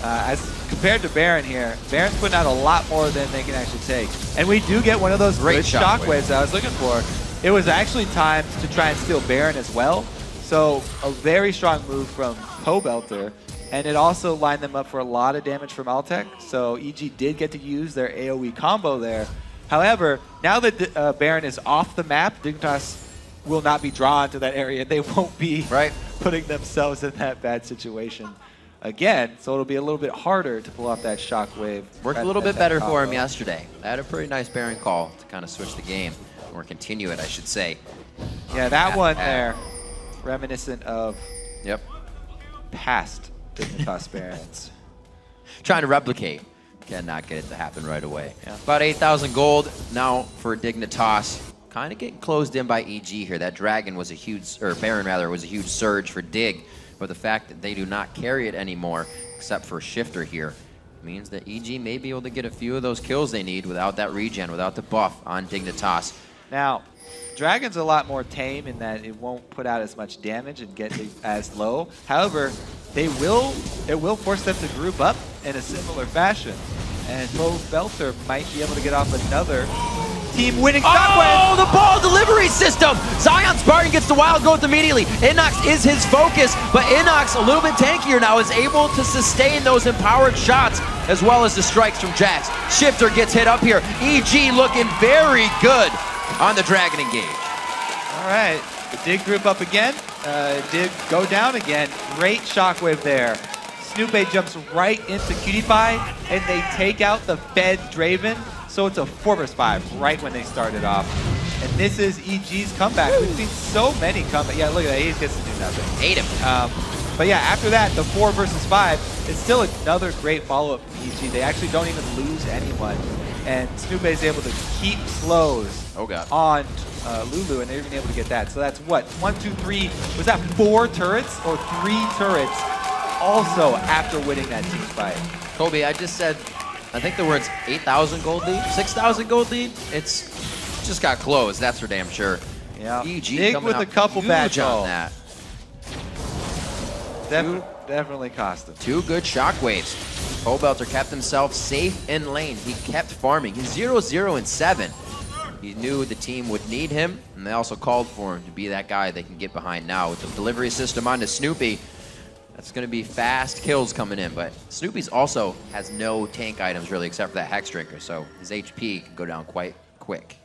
As compared to Baron here, Baron's putting out a lot more than they can actually take. And we do get one of those great shockwaves that I was looking for. It was actually timed to try and steal Baron as well. So a very strong move from Pobelter. And it also lined them up for a lot of damage from Altec. So EG did get to use their AoE combo there. However, now that Baron is off the map, Dignitas will not be drawn to that area. They won't be putting themselves in that bad situation again. So it'll be a little bit harder to pull off that shockwave. Worked a little bit better for him yesterday. I had a pretty nice Baron call to kind of switch the game. Or continue it, I should say. Yeah, that one there, reminiscent of past Dignitas Barons. Trying to replicate. Cannot get it to happen right away. Yeah. About 8,000 gold now for Dignitas. Kind of getting closed in by EG here. That dragon was a huge, or Baron rather, was a huge surge for Dig. But the fact that they do not carry it anymore, except for Shiphtur here, means that EG may be able to get a few of those kills they need without that regen, without the buff on Dignitas. Now, Dragon's a lot more tame in that it won't put out as much damage and get as low. However, it will force them to group up in a similar fashion. And Pobelter might be able to get off another team-winning shockwave. Oh, the ball delivery system! ZionSpartan gets the wild growth immediately. Innox is his focus, but Innox, a little bit tankier now, is able to sustain those empowered shots as well as the strikes from Jax. Shiphtur gets hit up here. EG looking very good on the Dragon engage. All right, the Dig group up again. Did go down again. Great shockwave there. Snoopeh jumps right into KiWiKiD, and they take out the fed Draven. So it's a 4 vs 5 right when they started off. And this is EG's comeback. We've seen so many comebacks. Yeah, look at that. He gets to do nothing. Hate him. But yeah, after that, the 4 vs 5, it's still another great follow-up from EG. They actually don't even lose anyone. And Snoopeh is able to keep slows on Lulu, and they're even able to get that. So that's what? 1, 2, 3. Was that 4 turrets or 3 turrets also after winning that team fight? Kobe, I just said, I think the words 8,000 gold lead, 6,000 gold lead. It's just got closed, that's for damn sure. Yeah. EG Big coming with out a couple bad huge on that. Definitely cost him. 2 good shockwaves. Pobelter kept himself safe in lane. He kept farming. He's 0-0 and 7. He knew the team would need him, and they also called for him to be that guy they can get behind now. With the delivery system onto Snoopeh, that's going to be fast kills coming in, but Snoopeh's also has no tank items really except for that Hex Drinker, so his HP can go down quite quick.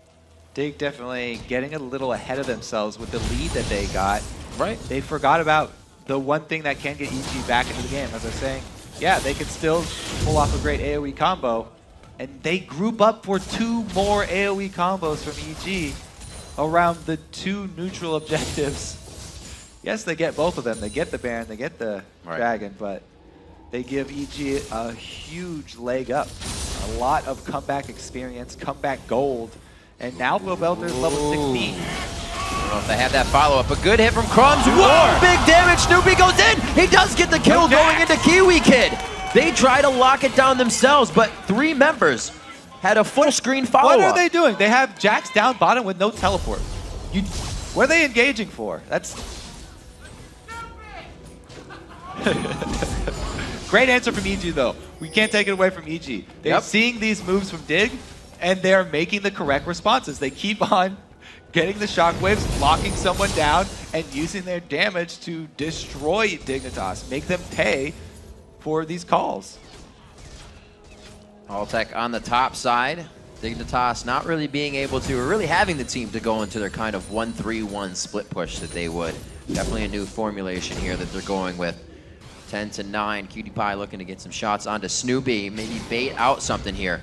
Dig definitely getting a little ahead of themselves with the lead that they got. Right. They forgot about the one thing that can get EG back into the game. As I was saying, yeah, they could still pull off a great AoE combo, and they group up for 2 more AoE combos from EG around the 2 neutral objectives. Yes, they get both of them. They get the Baron, they get the Dragon, but they give EG a huge leg up. A lot of comeback experience, comeback gold, and now Pobelter is level 16. I don't know if they have that follow-up. A good hit from Crumbzz. Whoa, big damage. Snoopeh goes in. He does get the kill going into KiWiKiD. They try to lock it down themselves, but 3 members had a full screen follow-up. What are they doing? They have Jax down bottom with no teleport. What are they engaging for? That's... Great answer from EG, though. We can't take it away from EG. They're seeing these moves from Dig, and they're making the correct responses. They keep on getting the shockwaves, locking someone down, and using their damage to destroy Dignitas, make them pay for these calls. Altec on the top side. Dignitas not really being able to, or really having the team to go into their kind of 1-3-1 split push that they would. Definitely a new formulation here that they're going with. 10-9, KiWiKiD looking to get some shots onto Snoopeh, maybe bait out something here.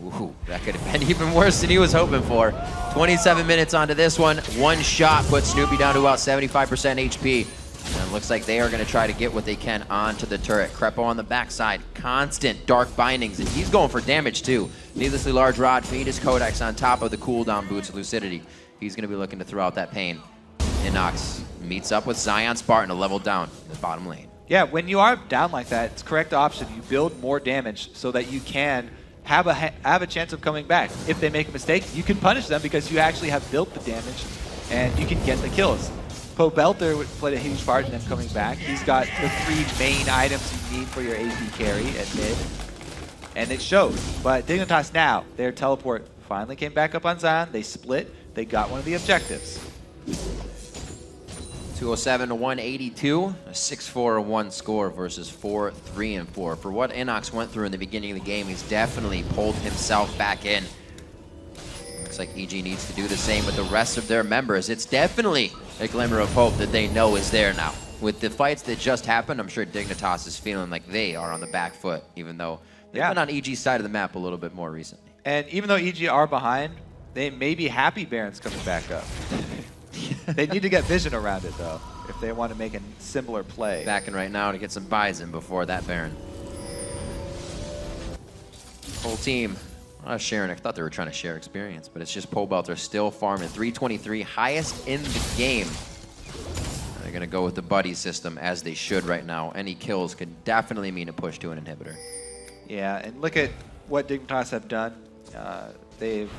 Ooh, that could have been even worse than he was hoping for. 27 minutes onto this one. 1 shot puts Snoopeh down to about 75% HP. And it looks like they are going to try to get what they can onto the turret. Krepo on the backside, constant dark bindings, and he's going for damage too. Needlessly large rod, Phoenix Codex on top of the cooldown boots of Lucidity. He's going to be looking to throw out that pain. Innox meets up with ZionSpartan to level down in the bottom lane. Yeah, when you are down like that, it's correct option. You build more damage so that you can have a chance of coming back. If they make a mistake, you can punish them because you actually have built the damage and you can get the kills. Pobelter would play a huge part in them coming back. He's got the 3 main items you need for your AP carry at mid, and it shows. But Dignitas now, their teleport finally came back up on Zion. They split. They got one of the objectives. 207 to 182, a 6-4-1 score versus 4-3-4. For what Innox went through in the beginning of the game, he's definitely pulled himself back in. Looks like EG needs to do the same with the rest of their members. It's definitely a glimmer of hope that they know is there now. With the fights that just happened, I'm sure Dignitas is feeling like they are on the back foot, even though they've been on EG's side of the map a little bit more recently. And even though EG are behind, they may be happy Baron's coming back up. They need to get vision around it, though, if they want to make a similar play. Backing right now to get some buys in before that Baron. Whole team sharing. I thought they were trying to share experience, but it's just Pobelter still farming. 323, highest in the game. They're going to go with the buddy system as they should right now. Any kills could definitely mean a push to an inhibitor. Yeah, and look at what Dignitas have done. They've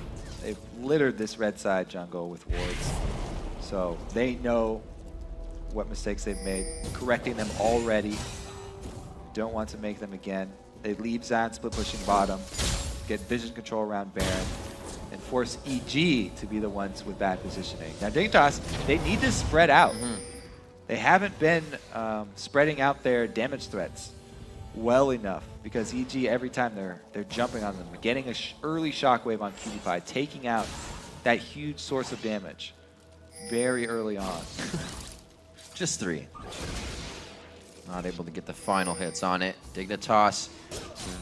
littered this red side jungle with wards. So they know what mistakes they've made, correcting them already. Don't want to make them again. They leave Zion split pushing bottom, get vision control around Baron, and force EG to be the ones with bad positioning. Now Dignitas, they need to spread out. They haven't been spreading out their damage threats well enough because EG, every time they're jumping on them, getting an early shockwave on KiWiKiD, taking out that huge source of damage very early on. Just 3. Not able to get the final hits on it. Dignitas,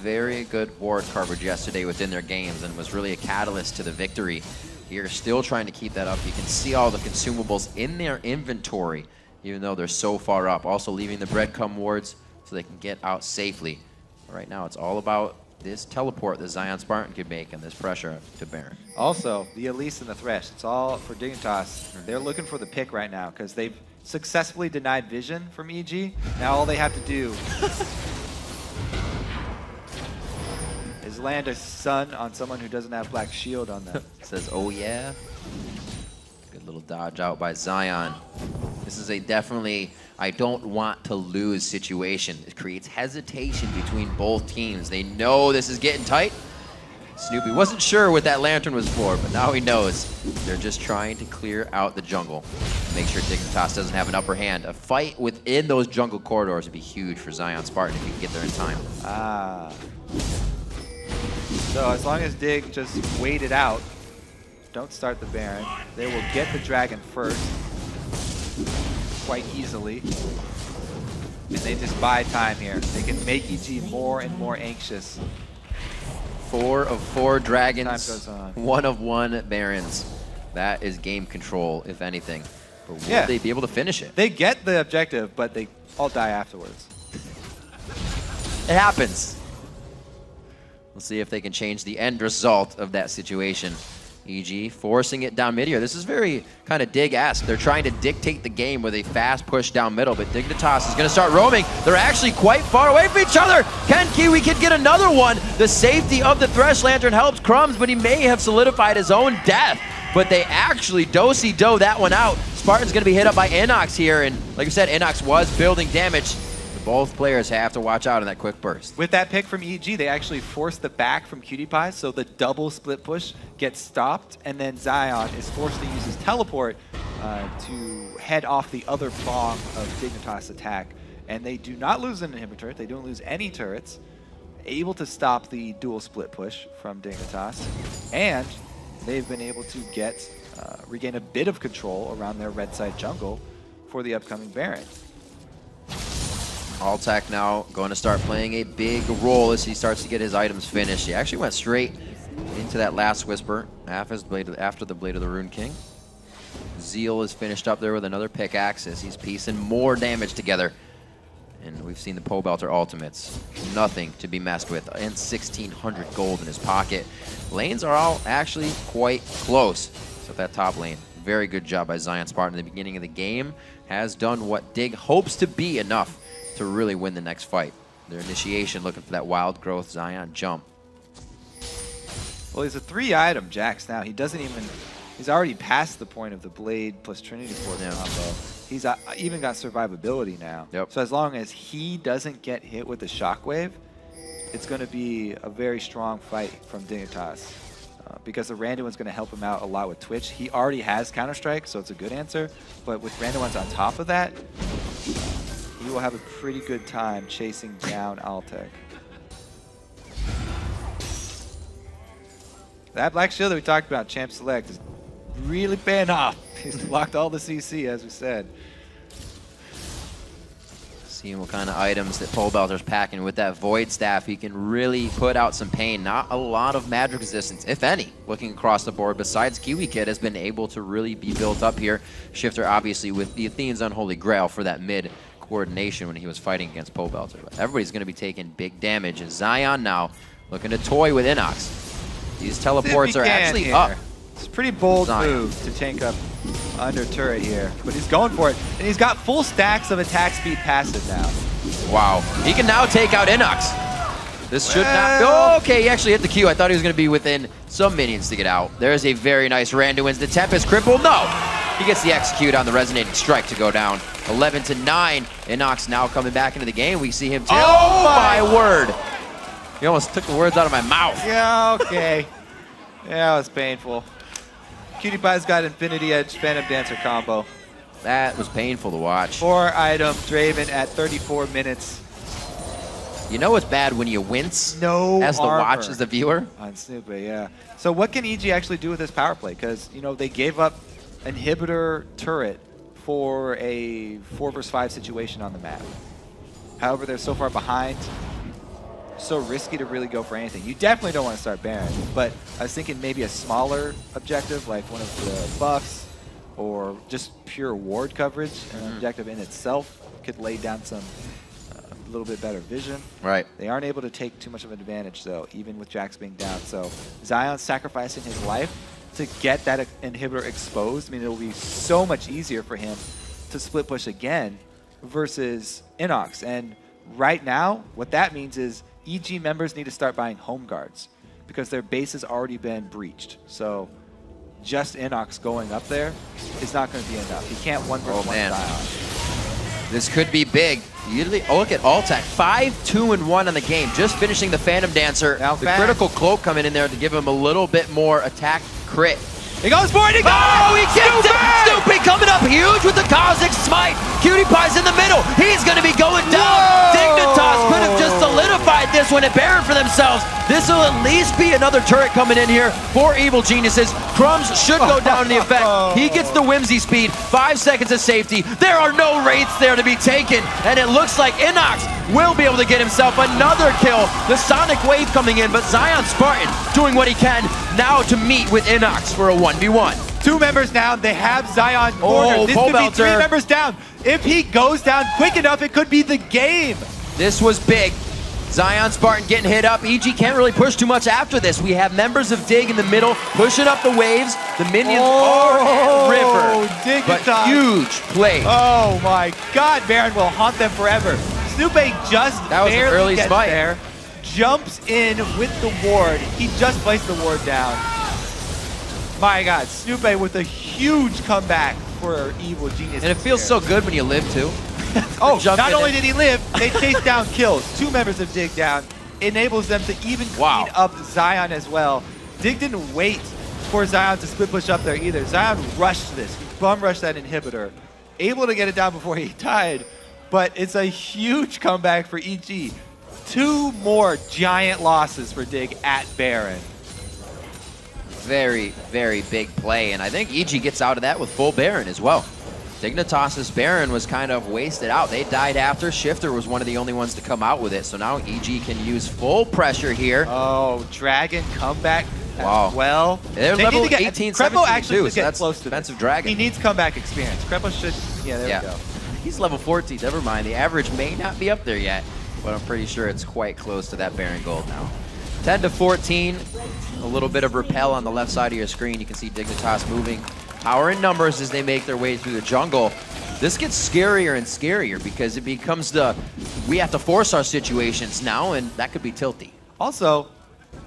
very good ward coverage yesterday within their games and was really a catalyst to the victory. Here, still trying to keep that up. You can see all the consumables in their inventory, even though they're so far up. Also leaving the breadcrumb wards so they can get out safely. Right now, it's all about this teleport that ZionSpartan could make and this pressure to Baron. Also, the Elise and the Thresh, it's all for Dignitas. They're looking for the pick right now because they've successfully denied vision from EG. Now all they have to do is land a stun on someone who doesn't have black shield on them. Says, oh yeah. Good little dodge out by Zion. This is a definitely I don't want to lose situation. It creates hesitation between both teams. They know this is getting tight. Snoopeh wasn't sure what that lantern was for, but now he knows. They're just trying to clear out the jungle. Make sure Dignitas doesn't have an upper hand. A fight within those jungle corridors would be huge for ZionSpartan if you can get there in time. Ah. So as long as Dig just wait it out, don't start the Baron, they will get the dragon first quite easily. And they just buy time here. They can make EG more and more anxious. 4 of 4 dragons, Time goes on. 1 of 1 barons. That is game control, if anything. But will they be able to finish it? They get the objective, but they all die afterwards. It happens. We'll see if they can change the end result of that situation. EG forcing it down mid here. This is very kind of Dig-esque. They're trying to dictate the game with a fast push down middle, but Dignitas is going to start roaming. They're actually quite far away from each other. Can KiWiKiD get another one? The safety of the Thresh Lantern helps Crumbzz, but he may have solidified his own death. But they actually do-si-do that one out. Spartan's going to be hit up by Innox here, and like I said, Innox was building damage. Both players have to watch out on that quick burst. With that pick from EG, they actually forced the back from KiWiKiD, so the double split push gets stopped, and then Zion is forced to use his teleport to head off the other prong of Dignitas' attack. And they do not lose an inhibitor, they don't lose any turrets, able to stop the dual split push from Dignitas, and they've been able to get regain a bit of control around their red side jungle for the upcoming Baron. Altec now going to start playing a big role as he starts to get his items finished. He actually went straight into that last Whisper after the Blade of the Rune King. Zeal is finished up there with another pickaxe as he's piecing more damage together. And we've seen the Pobelter ultimates. Nothing to be messed with. And 1,600 gold in his pocket. Lanes are all actually quite close. So that top lane, very good job by ZionSpartan in the beginning of the game. Has done what Dig hopes to be enough to really win the next fight. Their initiation looking for that wild growth Zion jump. Well, he's a 3-item Jax now. He doesn't even, he's already past the point of the Blade plus Trinity Force combo. He's even got survivability now. Yep. So as long as he doesn't get hit with the Shockwave, it's going to be a very strong fight from Dignitas. Because the Randuin's going to help him out a lot with Twitch. He already has Counter-Strike, so it's a good answer. But with Randuin's on top of that, he will have a pretty good time chasing down Altec. That Black Shield that we talked about, Champ Select, is really paying off. He's locked all the CC, as we said. Seeing what kind of items that Pobelter's packing with that Void Staff, he can really put out some pain. Not a lot of magic resistance, if any, looking across the board. Besides, KiWiKiD has been able to really be built up here. Shiphtur, obviously, with the Athene's Unholy Grail for that mid coordination when he was fighting against Pobelter. But everybody's going to be taking big damage. And Zion now looking to toy with Innox. These teleports are actually up. It's a pretty bold Zion. move to tank up under turret here, but he's going for it. And he's got full stacks of attack speed passive now. Wow. He can now take out Innox. This should not... Oh, okay, he actually hit the Q. I thought he was going to be within some minions to get out. There's a very nice Randuin's. The Tempest cripple. No! He gets the execute on the Resonating Strike to go down. 11-9. Innox now coming back into the game. We see him... Oh, my word! He almost took the words out of my mouth. Yeah, okay. Yeah, it was painful. KiWiKiD's got Infinity Edge Phantom Dancer combo. That was painful to watch. 4-item Draven at 34 minutes. You know it's bad when you wince No as the armor watch, as the viewer? on Snoopeh, yeah. So what can EG actually do with this power play? Because, you know, they gave up inhibitor turret for a 4 versus 5 situation on the map. However, they're so far behind, so risky to really go for anything. You definitely don't want to start Baron, but I was thinking maybe a smaller objective, like one of the buffs, or just pure ward coverage. An objective in itself could lay down some a little bit better vision. Right. They aren't able to take too much of an advantage, though, even with Jax being down. So Zion sacrificing his life to get that inhibitor exposed. I mean, it'll be so much easier for him to split push again versus Innox. And right now, what that means is EG members need to start buying home guards because their base has already been breached. So just Innox going up there is not going to be enough. He can't 1 versus 1 Zion. This could be big. Look at Altec, 5-2-1 on the game, just finishing the Phantom Dancer. Now the fast. critical cloak coming in there to give him a little bit more attack crit. He goes for it, he goes! Oh, he gets it! Snoopeh coming up huge with the Kha'Zix smite. KiWiKiD's in the middle. He's going to be going down. Whoa! Dignitas could have just solidified this one at Baron for themselves. This will at least be another turret coming in here for Evil Geniuses. Crumbzz should go down in the effect. He gets the whimsy speed, 5 seconds of safety. There are no wraiths there to be taken, and it looks like Innox will be able to get himself another kill. The Sonic Wave coming in, but ZionSpartan doing what he can now to meet with Innox for a 1v1. 2 members down. They have Zion cornered. This could be 3 Pobelter. members down. If he goes down quick enough, it could be the game. This was big. ZionSpartan getting hit up. EG can't really push too much after this. We have members of Dig in the middle, pushing up the waves. The minions are at river. But Dignitas. huge play. Oh my God, Baron will haunt them forever. Snoopeh just That was an barely early gets smite. there, jumps in with the ward. He just placed the ward down. My God, Snoopeh with a huge comeback for Evil Genius. And it feels so good when you live too. Oh, Jumping not only in. did he live, they chased down kills. 2 members of Dig down. Enables them to even clean up Zion as well. Dig didn't wait for Zion to split push up there either. Zion rushed this, bum rushed that inhibitor. Able to get it down before he died, but it's a huge comeback for EG. 2 more giant losses for Dig at Baron. Very, very big play, and I think EG gets out of that with full Baron as well. Dignitas' Baron was kind of wasted out. They died after. Shiphtur was one of the only ones to come out with it, so now EG can use full pressure here. Oh, Dragon comeback Wow. as well. They're They level need to get, 18, Krepo 17 actually too, should so get that's close to defensive this. Dragon. He needs comeback experience. Krepo should, yeah, there we go. He's level 14, never mind. The average may not be up there yet, but I'm pretty sure it's quite close to that Baron Gold now. 10-14, a little bit of repel on the left side of your screen. You can see Dignitas moving. Power in numbers as they make their way through the jungle. This gets scarier and scarier because it becomes we have to force our situations now, and that could be tilty. Also,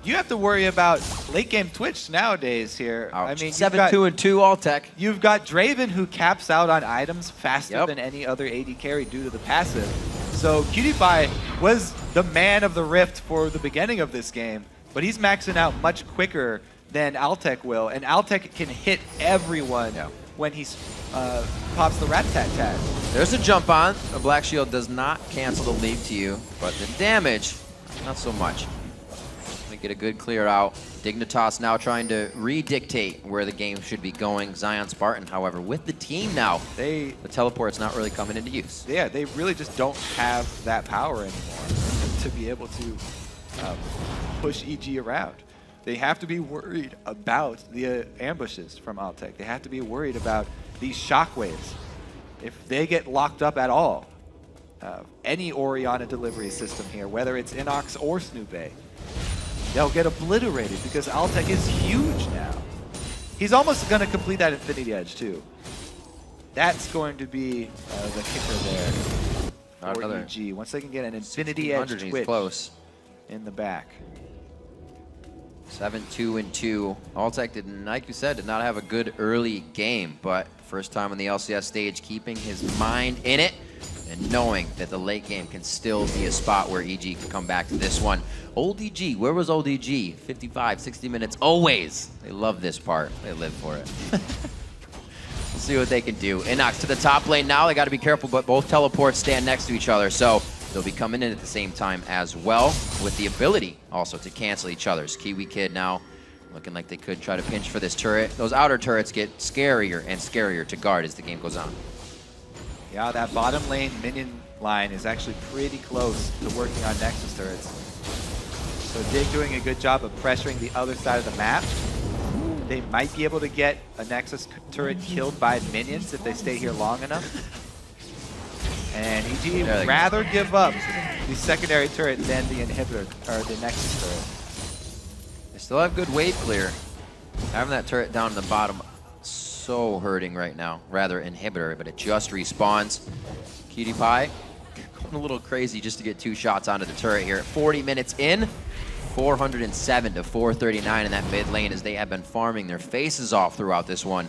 you have to worry about late game Twitch nowadays here. Ouch. I mean, 7-2-2 Altec. You've got Draven who caps out on items faster Yep. than any other AD carry due to the passive. So KiWiKiD was the man of the rift for the beginning of this game, but he's maxing out much quicker than Altec will, and Altec can hit everyone when he pops the rat-tat-tat. There's a jump on. A Black Shield does not cancel the leap to you, but the damage, not so much. We get a good clear out. Dignitas now trying to re-dictate where the game should be going. ZionSpartan, however, with the team now, the teleport's not really coming into use. Yeah, they really just don't have that power anymore to be able to push EG around. They have to be worried about the ambushes from Altec. They have to be worried about these shockwaves. If they get locked up at all, any Orianna delivery system here, whether it's Innox or Snoopeh, they'll get obliterated because Altec is huge now. He's almost going to complete that Infinity Edge too. That's going to be the kicker there for EG. Once they can get an Infinity Edge Twitch close in the back. 7-2-2. Altec did, like you said, did not have a good early game, but first time on the LCS stage, keeping his mind in it and knowing that the late game can still be a spot where EG can come back to this one. Old EG, where was old EG? 55, 60 minutes, always. They love this part. They live for it. We'll see what they can do. Innox to the top lane now. They got to be careful, but both teleports stand next to each other, so they'll be coming in at the same time as well, with the ability also to cancel each other's. KiWiKiD now looking like they could try to pinch for this turret. Those outer turrets get scarier and scarier to guard as the game goes on. Yeah, that bottom lane minion line is actually pretty close to working on Nexus turrets. So Dig doing a good job of pressuring the other side of the map. They might be able to get a Nexus turret killed by minions if they stay here long enough. And EG would rather give up the secondary turret than the inhibitor, or the Nexus turret. They still have good wave clear. Having that turret down in the bottom, so hurting right now. Rather inhibitor, but it just respawns. KiWiKiD going a little crazy just to get 2 shots onto the turret here. 40 minutes in, 407 to 439 in that mid lane as they have been farming their faces off throughout this one.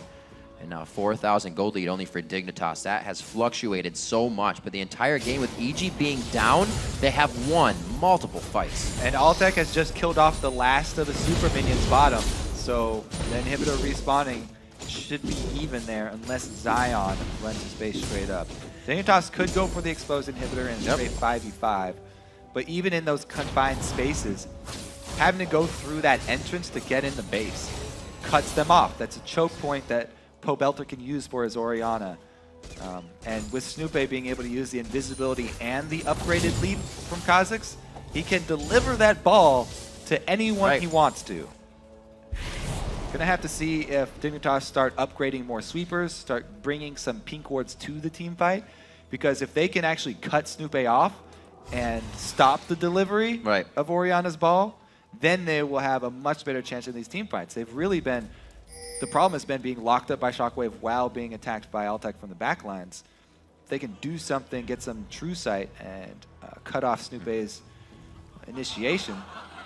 And now 4,000 gold lead only for Dignitas. That has fluctuated so much, but the entire game with EG being down, they have won multiple fights. And Altec has just killed off the last of the super minions bottom, so the inhibitor respawning should be even there unless Zion runs his base straight up. Dignitas could go for the exposed inhibitor and straight 5v5, but even in those confined spaces, having to go through that entrance to get in the base cuts them off. That's a choke point that Pobelter can use for his Orianna. And with Snoopeh being able to use the invisibility and the upgraded lead from Kha'Zix, he can deliver that ball to anyone he wants to. Gonna have to see if Dignitas start upgrading more sweepers, start bringing some pink wards to the team fight, because if they can actually cut Snoopeh off and stop the delivery of Orianna's ball, then they will have a much better chance in these team fights. They've really been, the problem has been being locked up by Shockwave while being attacked by Altec from the backlines. If they can do something, get some true sight, and cut off Snoopeh's initiation.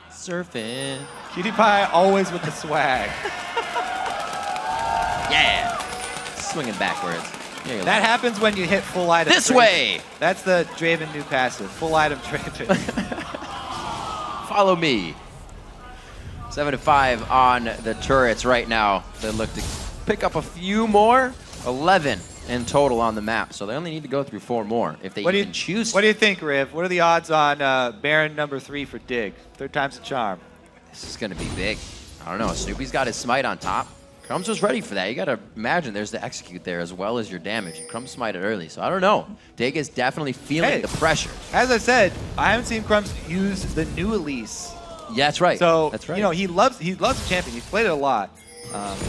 Surfing. KiWiKiD always with the swag. Yeah. Swinging backwards. That happens when you hit full item. This way. That's the Draven new passive. Full item Draven. Follow me. 7-5 on the turrets right now. They look to pick up a few more. 11 in total on the map, so they only need to go through 4 more if they even choose. What do you think, Riv? What are the odds on Baron number 3 for Dig? 3rd time's a charm. This is going to be big. I don't know. Snoopy's got his smite on top. Crumbzz was ready for that. You got to imagine there's the execute there as well as your damage. Crumbzz smited early, so I don't know. Dig is definitely feeling the pressure. As I said, I haven't seen Crumbzz use the new Elise. Yeah, that's right. So, that's right. You know, he loves the champion. He's played it a lot.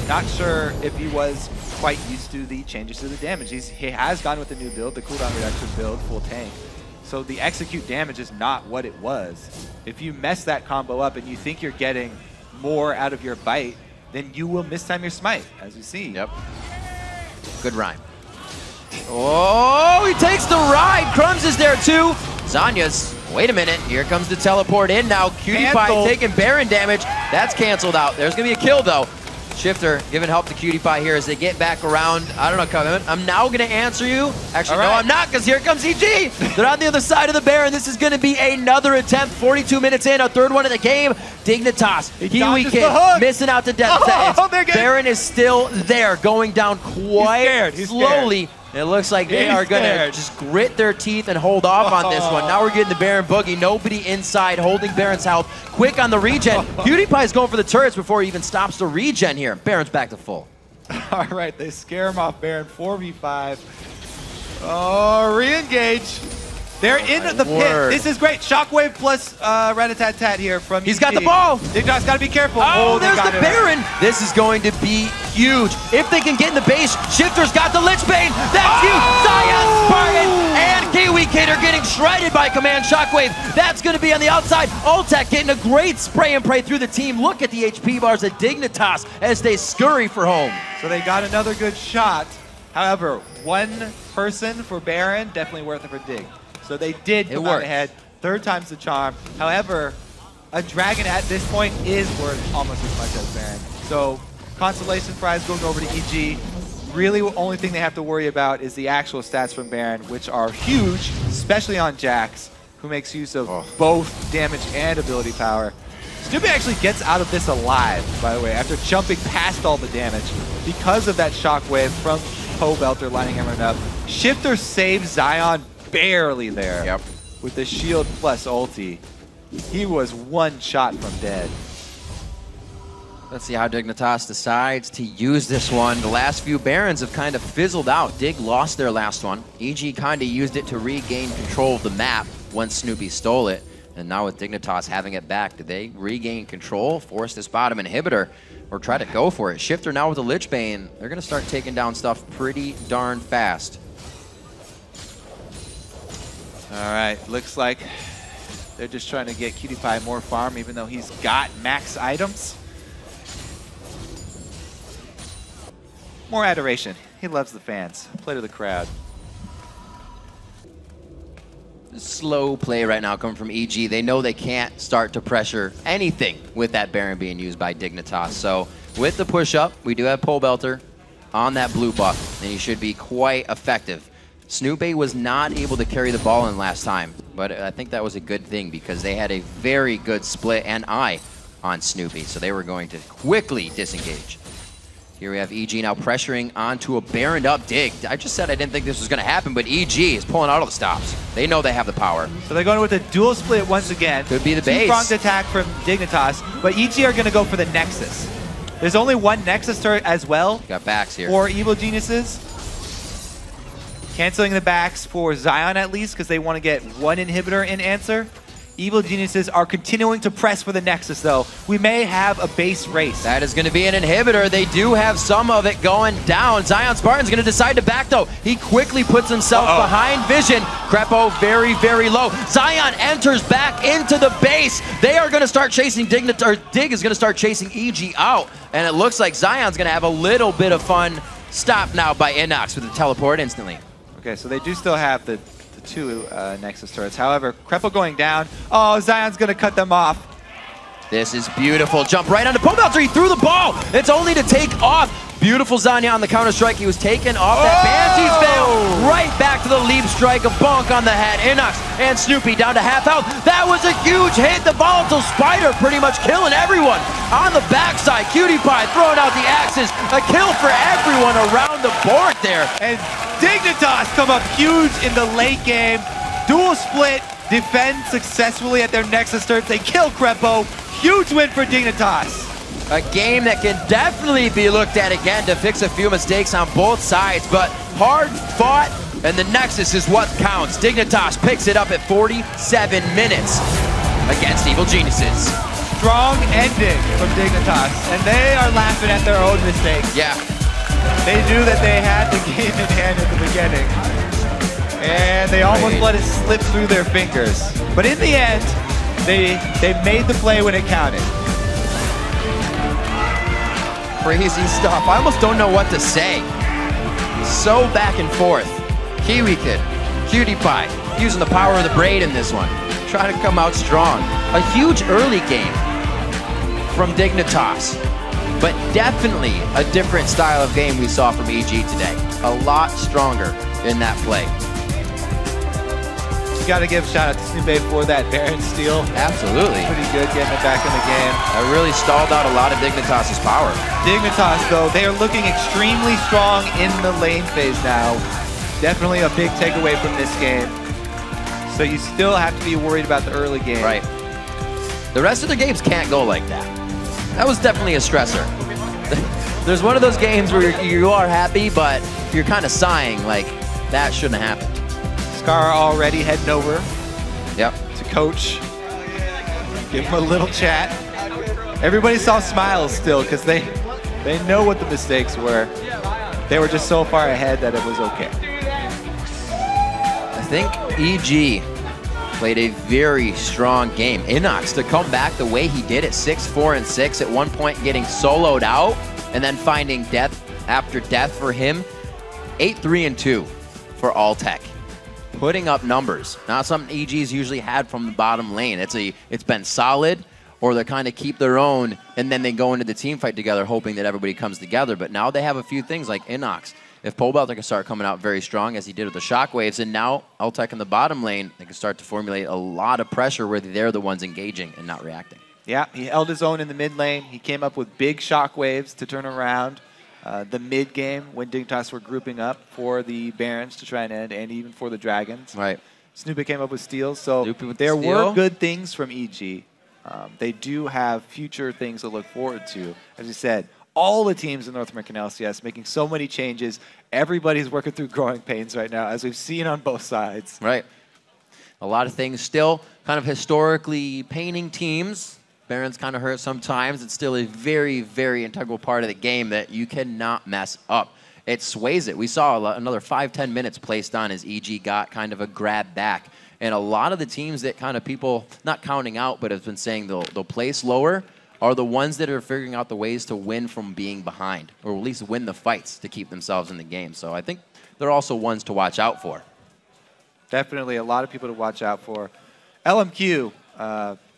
Not sure if he was quite used to the changes to the damage. He has gone with the new build, the cooldown reduction build, full tank. So the execute damage is not what it was. If you mess that combo up and you think you're getting more out of your bite, then you will mistime your smite, as you see. Yep. Good rhyme. Oh, he takes the ride. Crumbzz is there too. Zanya's, wait a minute, here comes the teleport in now. KiWiKiD taking Baron damage. That's canceled out. There's gonna be a kill though. Shiphtur giving help to KiWiKiD here as they get back around. I don't know, I'm now gonna answer you. Actually, no, I'm not, because here comes EG. They're on the other side of the Baron. This is gonna be another attempt. 42 minutes in, a 3rd one of the game. Dignitas, KiWiKiD missing out to death sentence. Baron is still there, going down quite slowly. It looks like they are going to just grit their teeth and hold off on this one. Now we're getting the Baron boogie. Nobody inside holding Baron's health. Quick on the regen. KiWiKiD is going for the turrets before he even stops the regen here. Baron's back to full. All right, they scare him off Baron. 4v5. Oh, re-engage. They're in the pit. This is great. Shockwave plus rat-a-tat-tat here from He's got the ball. Dignitas got to be careful. Oh, there's the Baron. This is going to be huge. If they can get in the base, Shiphtur's got the Lichbane. That's huge. ZionSpartan and KiWiKiD are getting shredded by Command Shockwave. That's going to be on the outside. Altec getting a great spray and pray through the team. Look at the HP bars of Dignitas as they scurry for home. So they got another good shot. However, 1 person for Baron, definitely worth it for Dig. So they did come out ahead. 3rd time's the charm. However, a dragon at this point is worth almost as much as Baron. So consolation prize going over to EG. Really, the only thing they have to worry about is the actual stats from Baron, which are huge, especially on Jax, who makes use of both damage and ability power. Snoopeh actually gets out of this alive, by the way, after jumping past all the damage because of that shockwave from Pobelter lining him up. Shiphtur saves Zion barely there with the shield plus ulti. He was 1 shot from dead. Let's see how Dignitas decides to use this one. The last few Barons have kind of fizzled out. Dig lost their last one. EG kind of used it to regain control of the map once Snoopeh stole it. And now with Dignitas having it back, do they regain control, force this bottom inhibitor, or try to go for it? Shiphtur now with the Lich Bane. They're going to start taking down stuff pretty darn fast. All right, looks like they're just trying to get KiWiKiD more farm, even though he's got max items. More adoration. He loves the fans. Play to the crowd. Slow play right now coming from EG. They know they can't start to pressure anything with that Baron being used by Dignitas. So with the push up, we do have Pobelter on that blue buff, and he should be quite effective. Snoopeh was not able to carry the ball in last time, but I think that was a good thing because they had a very good split and eye on Snoopeh, so they were going to quickly disengage. Here we have EG now pressuring onto a Baroned up Dig. I just said I didn't think this was going to happen, but EG is pulling out all the stops. They know they have the power. So they're going with a dual split once again. Could be the base. Two-pronged attack from Dignitas, but EG are going to go for the Nexus. There's only one Nexus turret as well. Got backs here. For Evil Geniuses. Canceling the backs for Zion at least, because they want to get one inhibitor in answer. Evil Geniuses are continuing to press for the Nexus, though. We may have a base race. That is going to be an inhibitor. They do have some of it going down. ZionSpartan's going to decide to back, though. He quickly puts himself behind Vision. Krepo very, very low. Zion enters back into the base. They are going to start chasing Dig is going to start chasing EG out. And it looks like Zion's going to have a little bit of fun. Stopped now by Innox with the teleport instantly. Okay, so they do still have the two Nexus turrets. However, Krepo going down. Oh, Zion's going to cut them off. This is beautiful. Jump right onto Pobelter. He threw the ball. It's only to take off. Beautiful Zanya on the counter-strike. He was taken off that Banshee's veil. Right back to the leap strike. A bonk on the head. Innox and Snoopeh down to half health. That was a huge hit. The volatile spider pretty much killing everyone. On the backside, KiWiKiD throwing out the axes. A kill for everyone around the board there. And Dignitas come up huge in the late game. Dual split, defend successfully at their Nexus turrets. They kill Krepo. Huge win for Dignitas. A game that can definitely be looked at again to fix a few mistakes on both sides, but hard fought, and the Nexus is what counts. Dignitas picks it up at 47 minutes against Evil Geniuses. Strong ending from Dignitas, and they are laughing at their own mistakes. Yeah. They knew that they had the game in hand at the beginning, and they almost let it slip through their fingers. But in the end, they made the play when it counted. Crazy stuff. I almost don't know what to say. So back and forth. KiWiKiD, PewDiePie, using the power of the braid in this one. Trying to come out strong. A huge early game from Dignitas, but definitely a different style of game we saw from EG today. A lot stronger in that play. Got to give a shout out to Snoopeh for that Baron steal. Absolutely. Pretty good getting it back in the game. That really stalled out a lot of Dignitas' power. Dignitas, though, they are looking extremely strong in the lane phase now. Definitely a big takeaway from this game. So you still have to be worried about the early game. Right. The rest of the games can't go like that. That was definitely a stressor. There's one of those games where you are happy, but you're kind of sighing like that shouldn't have happened. Scar already heading over to coach. Give him a little chat. Everybody saw smiles still because they know what the mistakes were. They were just so far ahead that it was okay. I think EG played a very strong game. Innox to come back the way he did at 6-4-6, at one point getting soloed out and then finding death after death for him. 8-3-2 for Altec. Putting up numbers, not something EG's usually had from the bottom lane. It's been solid, or they kind of keep their own, and then they go into the team fight together, hoping that everybody comes together. But now they have a few things like Innox. If Pobelter can start coming out very strong, as he did with the shockwaves, and now Altec in the bottom lane, they can start to formulate a lot of pressure where they're the ones engaging and not reacting. Yeah, he held his own in the mid lane. He came up with big shockwaves to turn around the mid game when Dignitas were grouping up for the Barons to try and end, and even for the Dragons. Right. Snoopeh came up with steals, so there were good things from EG. They do have future things to look forward to. As you said, all the teams in North American LCS making so many changes. Everybody's working through growing pains right now, as we've seen on both sides. Right. A lot of things still kind of historically painting teams. Baron's kind of hurt sometimes. It's still a very, very integral part of the game that you cannot mess up. It sways it. We saw another 5-10 minutes placed on as EG got kind of a grab back. And a lot of the teams that kind of people, not counting out, but have been saying they'll place lower, are the ones that are figuring out the ways to win from being behind, or at least win the fights to keep themselves in the game. So I think they're also ones to watch out for. Definitely a lot of people to watch out for. LMQ,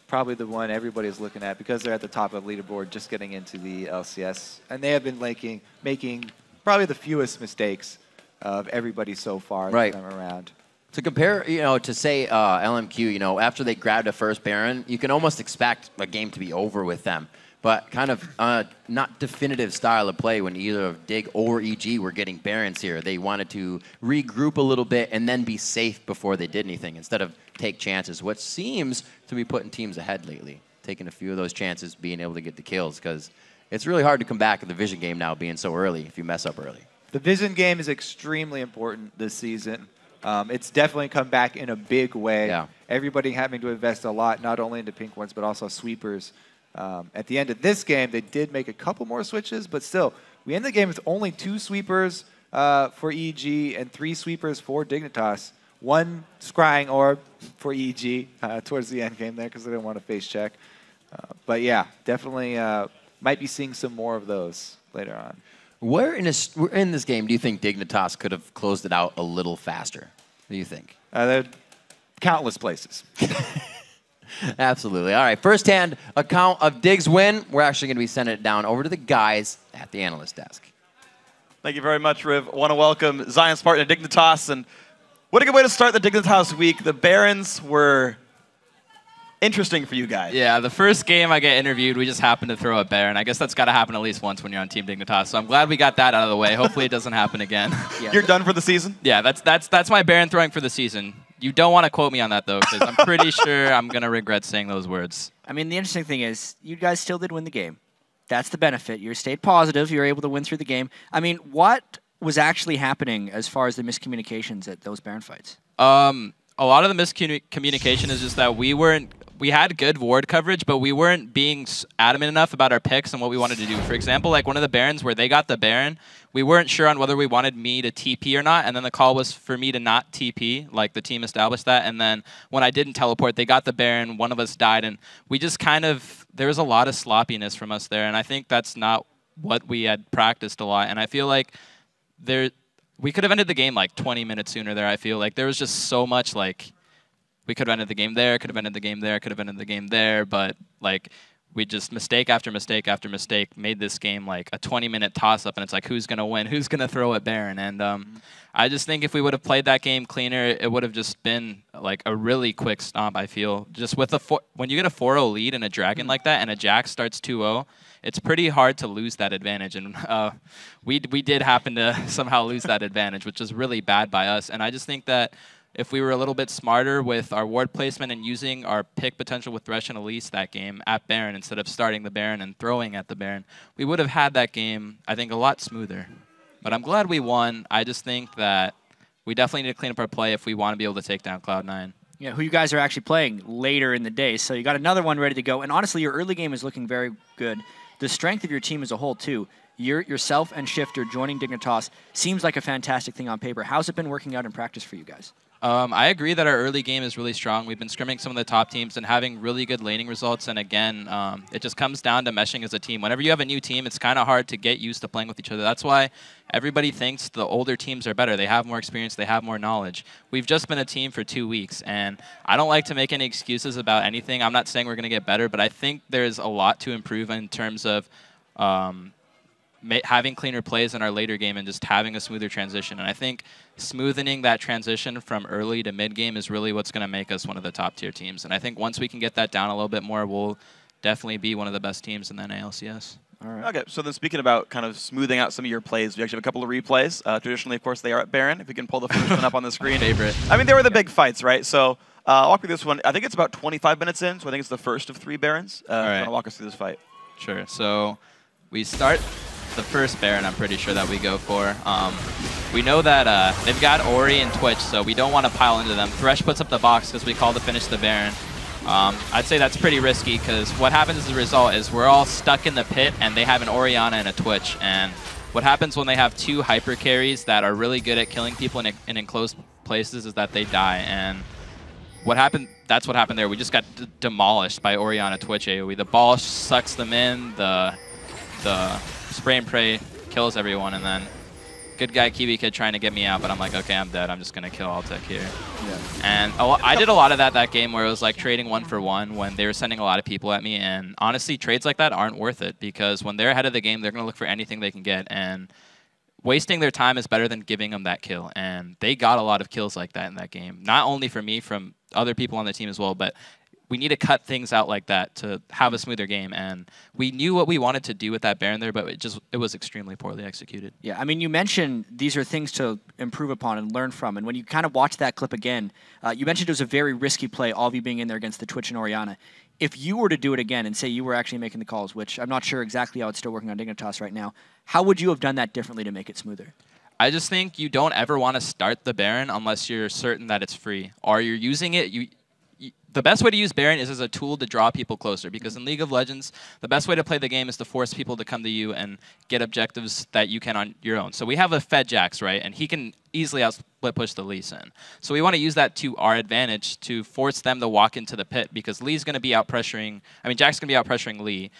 probably the one everybody's looking at because they're at the top of the leaderboard just getting into the LCS. And they have been making probably the fewest mistakes of everybody so far this time around. To compare, to say LMQ, after they grabbed a first Baron, you can almost expect a game to be over with them. But kind of not definitive style of play when either Dig or EG were getting Barons here. They wanted to regroup a little bit and then be safe before they did anything instead of take chances, which seems to be putting teams ahead lately, taking a few of those chances, being able to get the kills, because it's really hard to come back in the Vision game now being so early if you mess up early. The Vision game is extremely important this season. It's definitely come back in a big way. Yeah. Everybody having to invest a lot, not only into pink ones, but also sweepers. At the end of this game, they did make a couple more switches, but still, we end the game with only 2 sweepers for EG and 3 sweepers for Dignitas. 1 scrying orb for EG towards the end game there because they didn't want to face check. But yeah, definitely might be seeing some more of those later on. Where in this game do you think Dignitas could have closed it out a little faster? What do you think? There are countless places. Absolutely. All right, first-hand account of Dig's win. We're actually going to be sending it down over to the guys at the analyst desk. Thank you very much, Riv. I want to welcome ZionSpartan and Dignitas. And what a good way to start the Dignitas week. The Barons were interesting for you guys. Yeah, the first game I get interviewed, we just happened to throw a Baron. I guess that's got to happen at least once when you're on Team Dignitas. So I'm glad we got that out of the way. Hopefully it doesn't happen again. Yeah. You're done for the season? Yeah, that's my Baron throwing for the season. You don't want to quote me on that, though, because I'm pretty sure I'm going to regret saying those words. I mean, the interesting thing is you guys still did win the game. That's the benefit. You stayed positive. You were able to win through the game. I mean, what was actually happening as far as the miscommunications at those Baron fights? A lot of the miscommunication is just that we had good ward coverage, but we weren't being adamant enough about our picks and what we wanted to do. For example, like one of the Barons where they got the Baron, we weren't sure on whether we wanted me to TP or not, and then the call was for me to not TP, like the team established that, and then when I didn't teleport, they got the Baron, one of us died, and we just kind of, there was a lot of sloppiness from us there, and I think that's not what we had practiced a lot, and I feel like we could have ended the game like 20 minutes sooner there, I feel like. There was just so much like, we could have ended the game there, could have ended the game there, could have ended the game there, but like we just mistake after mistake after mistake made this game like a 20-minute toss-up, and it's like who's going to win, who's going to throw at Baron, and I just think if we would have played that game cleaner, it would have just been like a really quick stomp, I feel. Just with when you get a 4-0 lead in a Dragon like that and a Jack starts 2-0, it's pretty hard to lose that advantage, and we did happen to somehow lose that advantage, which is really bad by us, and I just think that if we were a little bit smarter with our ward placement and using our pick potential with Thresh and Elise that game at Baron instead of starting the Baron and throwing at the Baron, we would have had that game, I think, a lot smoother. But I'm glad we won. I just think that we definitely need to clean up our play if we want to be able to take down Cloud9. Yeah, who you guys are actually playing later in the day. So you got another one ready to go. And honestly, your early game is looking very good. The strength of your team as a whole, too. Yourself and Shiphtur joining Dignitas seems like a fantastic thing on paper. How's it been working out in practice for you guys? I agree that our early game is really strong. We've been scrimming some of the top teams and having really good laning results. And again, it just comes down to meshing as a team. Whenever you have a new team, it's kind of hard to get used to playing with each other. That's why everybody thinks the older teams are better. They have more experience. They have more knowledge. We've just been a team for 2 weeks, and I don't like to make any excuses about anything. I'm not saying we're going to get better, but I think there's a lot to improve in terms of having cleaner plays in our later game and just having a smoother transition. And I think smoothing that transition from early to mid game is really what's going to make us one of the top tier teams. And I think once we can get that down a little bit more, we'll definitely be one of the best teams in the NA LCS. All right. Okay, so then speaking about kind of smoothing out some of your plays, we actually have a couple of replays. Traditionally, of course, they are at Baron. If we can pull the first one up on the screen. Favorite. I mean, they were the big fights, right? So Walk me through this one. I think it's about 25 minutes in, so I think it's the first of 3 Barons. All right. Want to walk us through this fight? Sure. So we start the first Baron, I'm pretty sure that we go for. We know that they've got Ori and Twitch, so we don't want to pile into them. Thresh puts up the box because we call to finish the Baron. I'd say that's pretty risky because what happens as a result is we're all stuck in the pit and they have an Orianna and a Twitch. And what happens when they have 2 hyper carries that are really good at killing people in enclosed places is that they die. And what happened? That's what happened there. We just got demolished by Orianna Twitch AoE. The ball sucks them in. The spray and pray kills everyone, and then good guy KiWiKiD trying to get me out, but I'm like, okay, I'm dead. I'm just gonna kill Altec here. Yeah. And I did a lot of that game where it was like trading 1-for-1 when they were sending a lot of people at me, and honestly, trades like that aren't worth it because when they're ahead of the game, they're gonna look for anything they can get, and wasting their time is better than giving them that kill. And they got a lot of kills like that in that game, not only from me, from other people on the team as well, but we need to cut things out like that to have a smoother game. And we knew what we wanted to do with that Baron there, but it was extremely poorly executed. Yeah, I mean, you mentioned these are things to improve upon and learn from. And when you kind of watch that clip again, you mentioned it was a very risky play, all of you being in there against the Twitch and Orianna. If you were to do it again and say you were actually making the calls, which I'm not sure exactly how it's still working on Dignitas right now, how would you have done that differently to make it smoother? I just think you don't ever want to start the Baron unless you're certain that it's free. Or you're using it, the best way to use Baron is as a tool to draw people closer, because in League of Legends, the best way to play the game is to force people to come to you and get objectives that you can on your own. So we have a Fed Jax, right? And he can easily outsplit push the Elise in. So we want to use that to our advantage to force them to walk into the pit, because Lee's going to be out pressuring, Jack's going to be out pressuring Lee.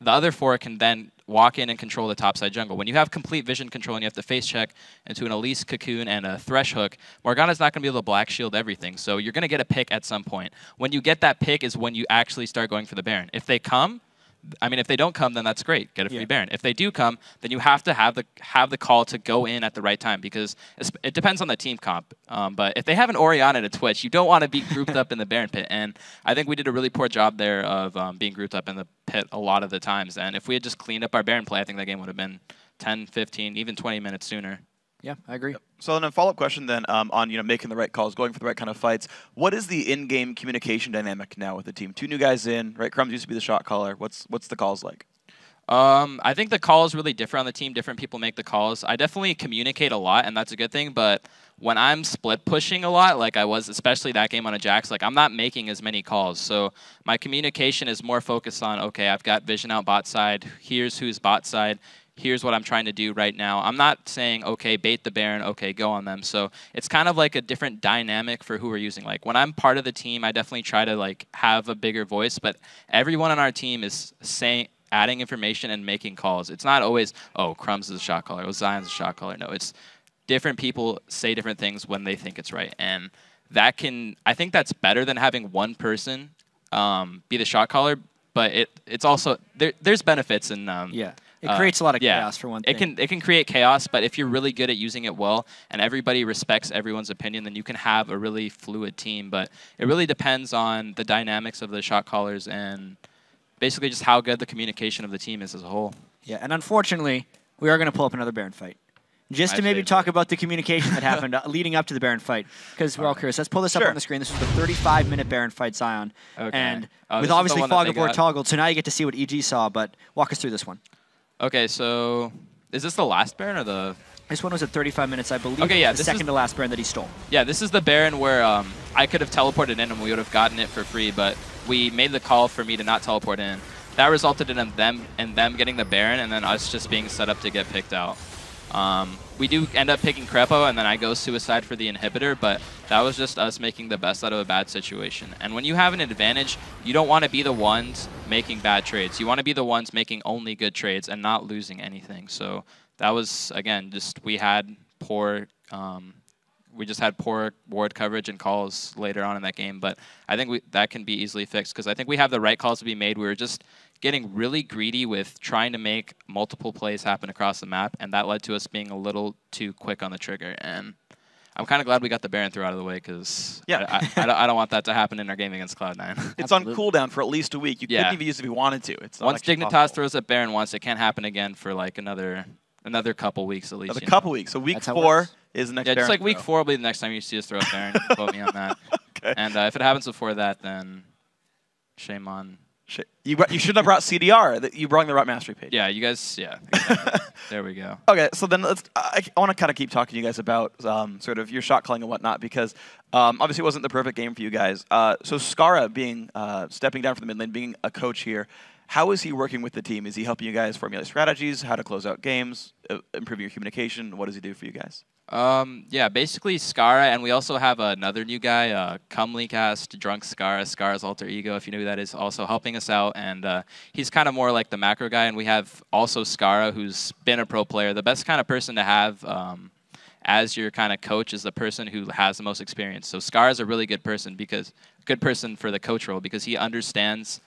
The other 4 can then walk in and control the topside jungle. When you have complete vision control and you have to face check into an Elise cocoon and a Thresh hook, Morgana's not going to be able to black shield everything. So you're going to get a pick at some point. When you get that pick is when you actually start going for the Baron. If they come, if they don't come, then that's great. Get a free Baron. If they do come, then you have to have the call to go in at the right time, because it depends on the team comp. But if they have an Orianna and a Twitch, you don't want to be grouped up in the Baron pit. And I think we did a really poor job there of being grouped up in the pit a lot of the times. And if we had just cleaned up our Baron play, I think that game would have been 10, 15, even 20 minutes sooner. Yeah, I agree. So then a follow-up question then on making the right calls, going for the right kind of fights. What is the in-game communication dynamic now with the team? 2 new guys in, right? Crumbzz used to be the shot caller. What's the calls like? I think the call is really different on the team. Different people make the calls. I definitely communicate a lot, and that's a good thing. But when I'm split pushing a lot, like I was, especially that game on a Jax, like I'm not making as many calls. So my communication is more focused on, okay, I've got vision out bot side. Here's who's bot side. Here's what I'm trying to do right now. I'm not saying, okay, bait the Baron, okay, go on them. So it's kind of like a different dynamic for who we're using. Like when I'm part of the team, I definitely try to like have a bigger voice, but everyone on our team is adding information and making calls. It's not always, oh, Crumbzz is a shot caller, oh, Zion's a shot caller. No, it's different people say different things when they think it's right. And I think that's better than having one person be the shot caller, but it's also, there's benefits in It creates a lot of chaos for one thing. It can create chaos, but if you're really good at using it well and everybody respects everyone's opinion, then you can have a really fluid team. But it really depends on the dynamics of the shot callers and basically just how good the communication of the team is as a whole. Yeah, and unfortunately, we are going to pull up another Baron fight. Just to maybe talk about the communication that happened leading up to the Baron fight, because we're all curious. Let's pull this up on the screen. This was the 35-minute Baron fight, Zion. Okay. And with obviously Fog of War toggled, so now you get to see what EG saw, but walk us through this one. Okay, so is this the last Baron or the... This one was at 35 minutes, I believe. Okay, yeah, the second to last Baron that he stole. Yeah, this is the Baron where I could have teleported in and we would have gotten it for free, but we made the call for me to not teleport in. That resulted in them getting the Baron and then us just being set up to get picked out. We do end up picking Krepo, and then I go suicide for the inhibitor, but that was just us making the best out of a bad situation. And when you have an advantage, you don't want to be the ones making bad trades. You want to be the ones making only good trades and not losing anything. So that was, again, just we had poor ward coverage and calls later on in that game, but I think that can be easily fixed because I think we have the right calls to be made. We were just getting really greedy with trying to make multiple plays happen across the map, and that led to us being a little too quick on the trigger. And I'm kind of glad we got the Baron throw out of the way because I don't want that to happen in our game against Cloud9. It's on cooldown for at least a week. You couldn't even use it if you wanted to. It's once Dignitas throws at Baron once, it can't happen again for like another couple weeks at least. Another couple weeks. So week 4 is the next Baron just like throw. week 4 will be the next time you see us throw a Baron. Quote me on that. Okay. And if it happens before that, then shame on. You shouldn't have brought CDR. You brought the route mastery page. Yeah, you guys. Yeah. Exactly. There we go. Okay, so then I want to kind of keep talking to you guys about sort of your shot calling and whatnot, because obviously it wasn't the perfect game for you guys. So Skara being stepping down from the mid lane, being a coach here, how is he working with the team? Is he helping you guys formulate strategies, how to close out games, improving your communication? What does he do for you guys? Yeah, basically Skara, and we also have another new guy, Cast, Drunk Skara, Skara's alter ego, if you know who that is, also helping us out, and he's kind of more like the macro guy, and we have also Skara, who's been a pro player. The best kind of person to have as your kind of coach is the person who has the most experience. So Skara's a really good person for the coach role, because he understands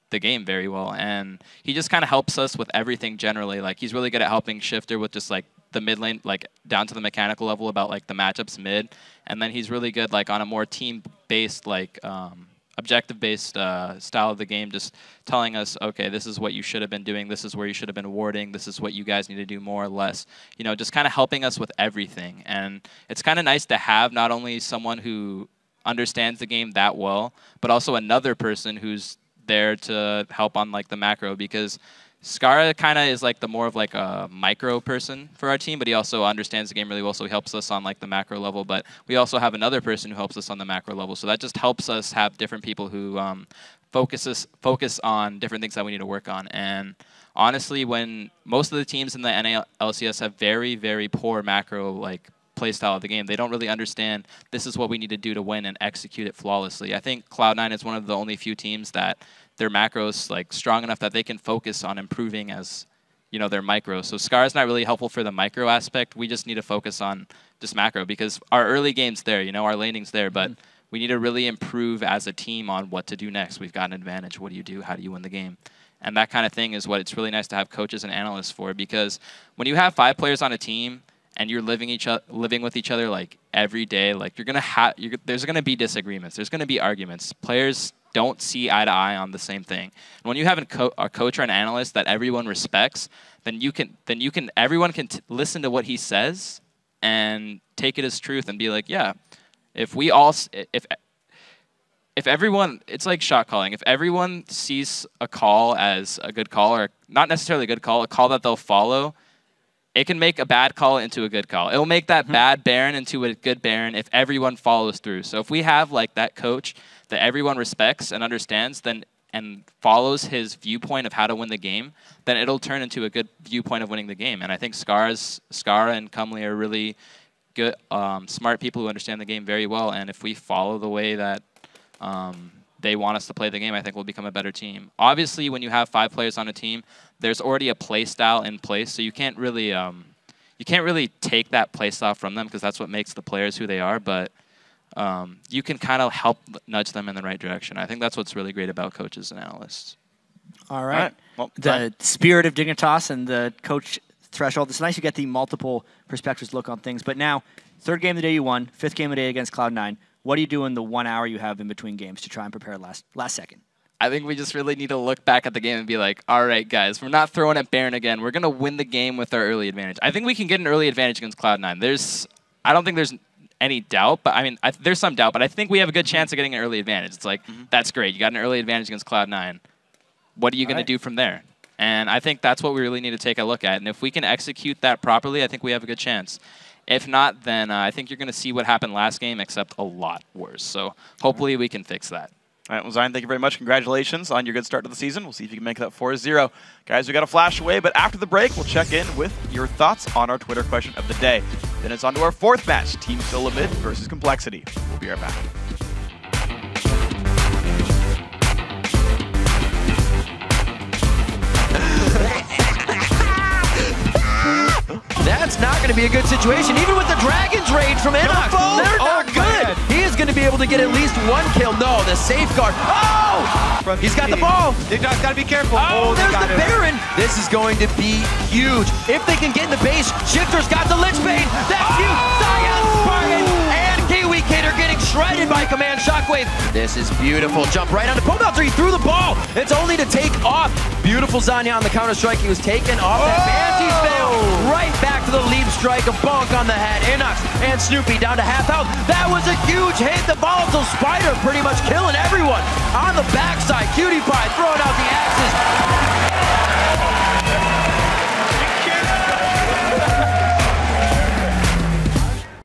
the game very well, and he just kind of helps us with everything generally. Like, he's really good at helping Shiphtur with just like the mid lane, like down to the mechanical level about like the matchups mid, and then he's really good like on a more team-based, like objective-based style of the game, just telling us, okay, this is what you should have been doing, this is where you should have been warding, this is what you guys need to do more or less, you know, just kind of helping us with everything. And it's kind of nice to have not only someone who understands the game that well, but also another person who's there to help on like the macro, because Skara kind of is like the more of like a micro person for our team, but he also understands the game really well, so he helps us on like the macro level. But we also have another person who helps us on the macro level, so that just helps us have different people who focus on different things that we need to work on. And honestly, when most of the teams in the NA LCS have very, very poor macro like playstyle of the game, they don't really understand this is what we need to do to win and execute it flawlessly. I think Cloud9 is one of the only few teams that their macros like strong enough that they can focus on improving as, you know, their micro. So Skara's not really helpful for the micro aspect. We just need to focus on just macro, because our early game's there, you know, our laning's there, but we need to really improve as a team on what to do next. We've got an advantage. What do you do? How do you win the game? And that kind of thing is what it's really nice to have coaches and analysts for, because when you have 5 players on a team and you're living with each other like every day, like there's gonna be disagreements. There's gonna be arguments. Players don't see eye to eye on the same thing. And when you have a coach or an analyst that everyone respects, then everyone can listen to what he says and take it as truth and be like, yeah, if everyone, it's like shot calling. If everyone sees a call as a good call, or not necessarily a good call, a call that they'll follow, it can make a bad call into a good call. It will make that bad Baron into a good Baron if everyone follows through. So if we have like that coach that everyone respects and understands, then and follows his viewpoint of how to win the game, then it'll turn into a good viewpoint of winning the game. And I think Skara and Cumley are really good, smart people who understand the game very well. And if we follow the way that they want us to play the game, I think we'll become a better team. Obviously, when you have 5 players on a team, there's already a play style in place, so you can't really take that play style from them, because that's what makes the players who they are. But you can kind of help nudge them in the right direction. I think that's what's really great about coaches and analysts. All right. Well, the spirit of Dignitas and the coach threshold. It's nice you get the multiple perspectives look on things. But now, 3rd game of the day you won, 5th game of the day against Cloud9. What do you do in the 1 hour you have in between games to try and prepare last second? I think we just really need to look back at the game and be like, all right, guys, we're not throwing at Baron again. We're going to win the game with our early advantage. I think we can get an early advantage against Cloud9. I don't think there's any doubt, but I mean, there's some doubt, but I think we have a good chance of getting an early advantage. It's like, that's great. You got an early advantage against Cloud9. What are you going to do from there? And I think that's what we really need to take a look at. And if we can execute that properly, I think we have a good chance. If not, then I think you're going to see what happened last game, except a lot worse. So hopefully we can fix that. All right, well, Zion, thank you very much. Congratulations on your good start to the season. We'll see if you can make that 4-0. Guys, we got to flash away, but after the break, we'll check in with your thoughts on our Twitter question of the day. Then it's on to our 4th match, Team Solo Mid versus Complexity. We'll be right back. That's not going to be a good situation, even with the Dragon's Rage from Innox. They're not good. He is going to be able to get at least 1 kill. No, the safeguard. Oh! He's got the ball. Dignitas got to be careful. Oh, there's the Baron. This is going to be huge. If they can get in the base, Shiphtur's got the Lich Bane. That's huge. ZionSpartan and KiWiKiD are getting shredded by Command Shockwave. This is beautiful. Jump right onto Pobelter. He threw the ball. It's only to take off. Beautiful Zanya on the counter-strike. He was taken off. That Banshee failed. Right back to the lead strike, a bonk on the head. Innox and Snoopeh down to half health. That was a huge hit. The volatile spider pretty much killing everyone on the backside. KiWiKiD throwing out the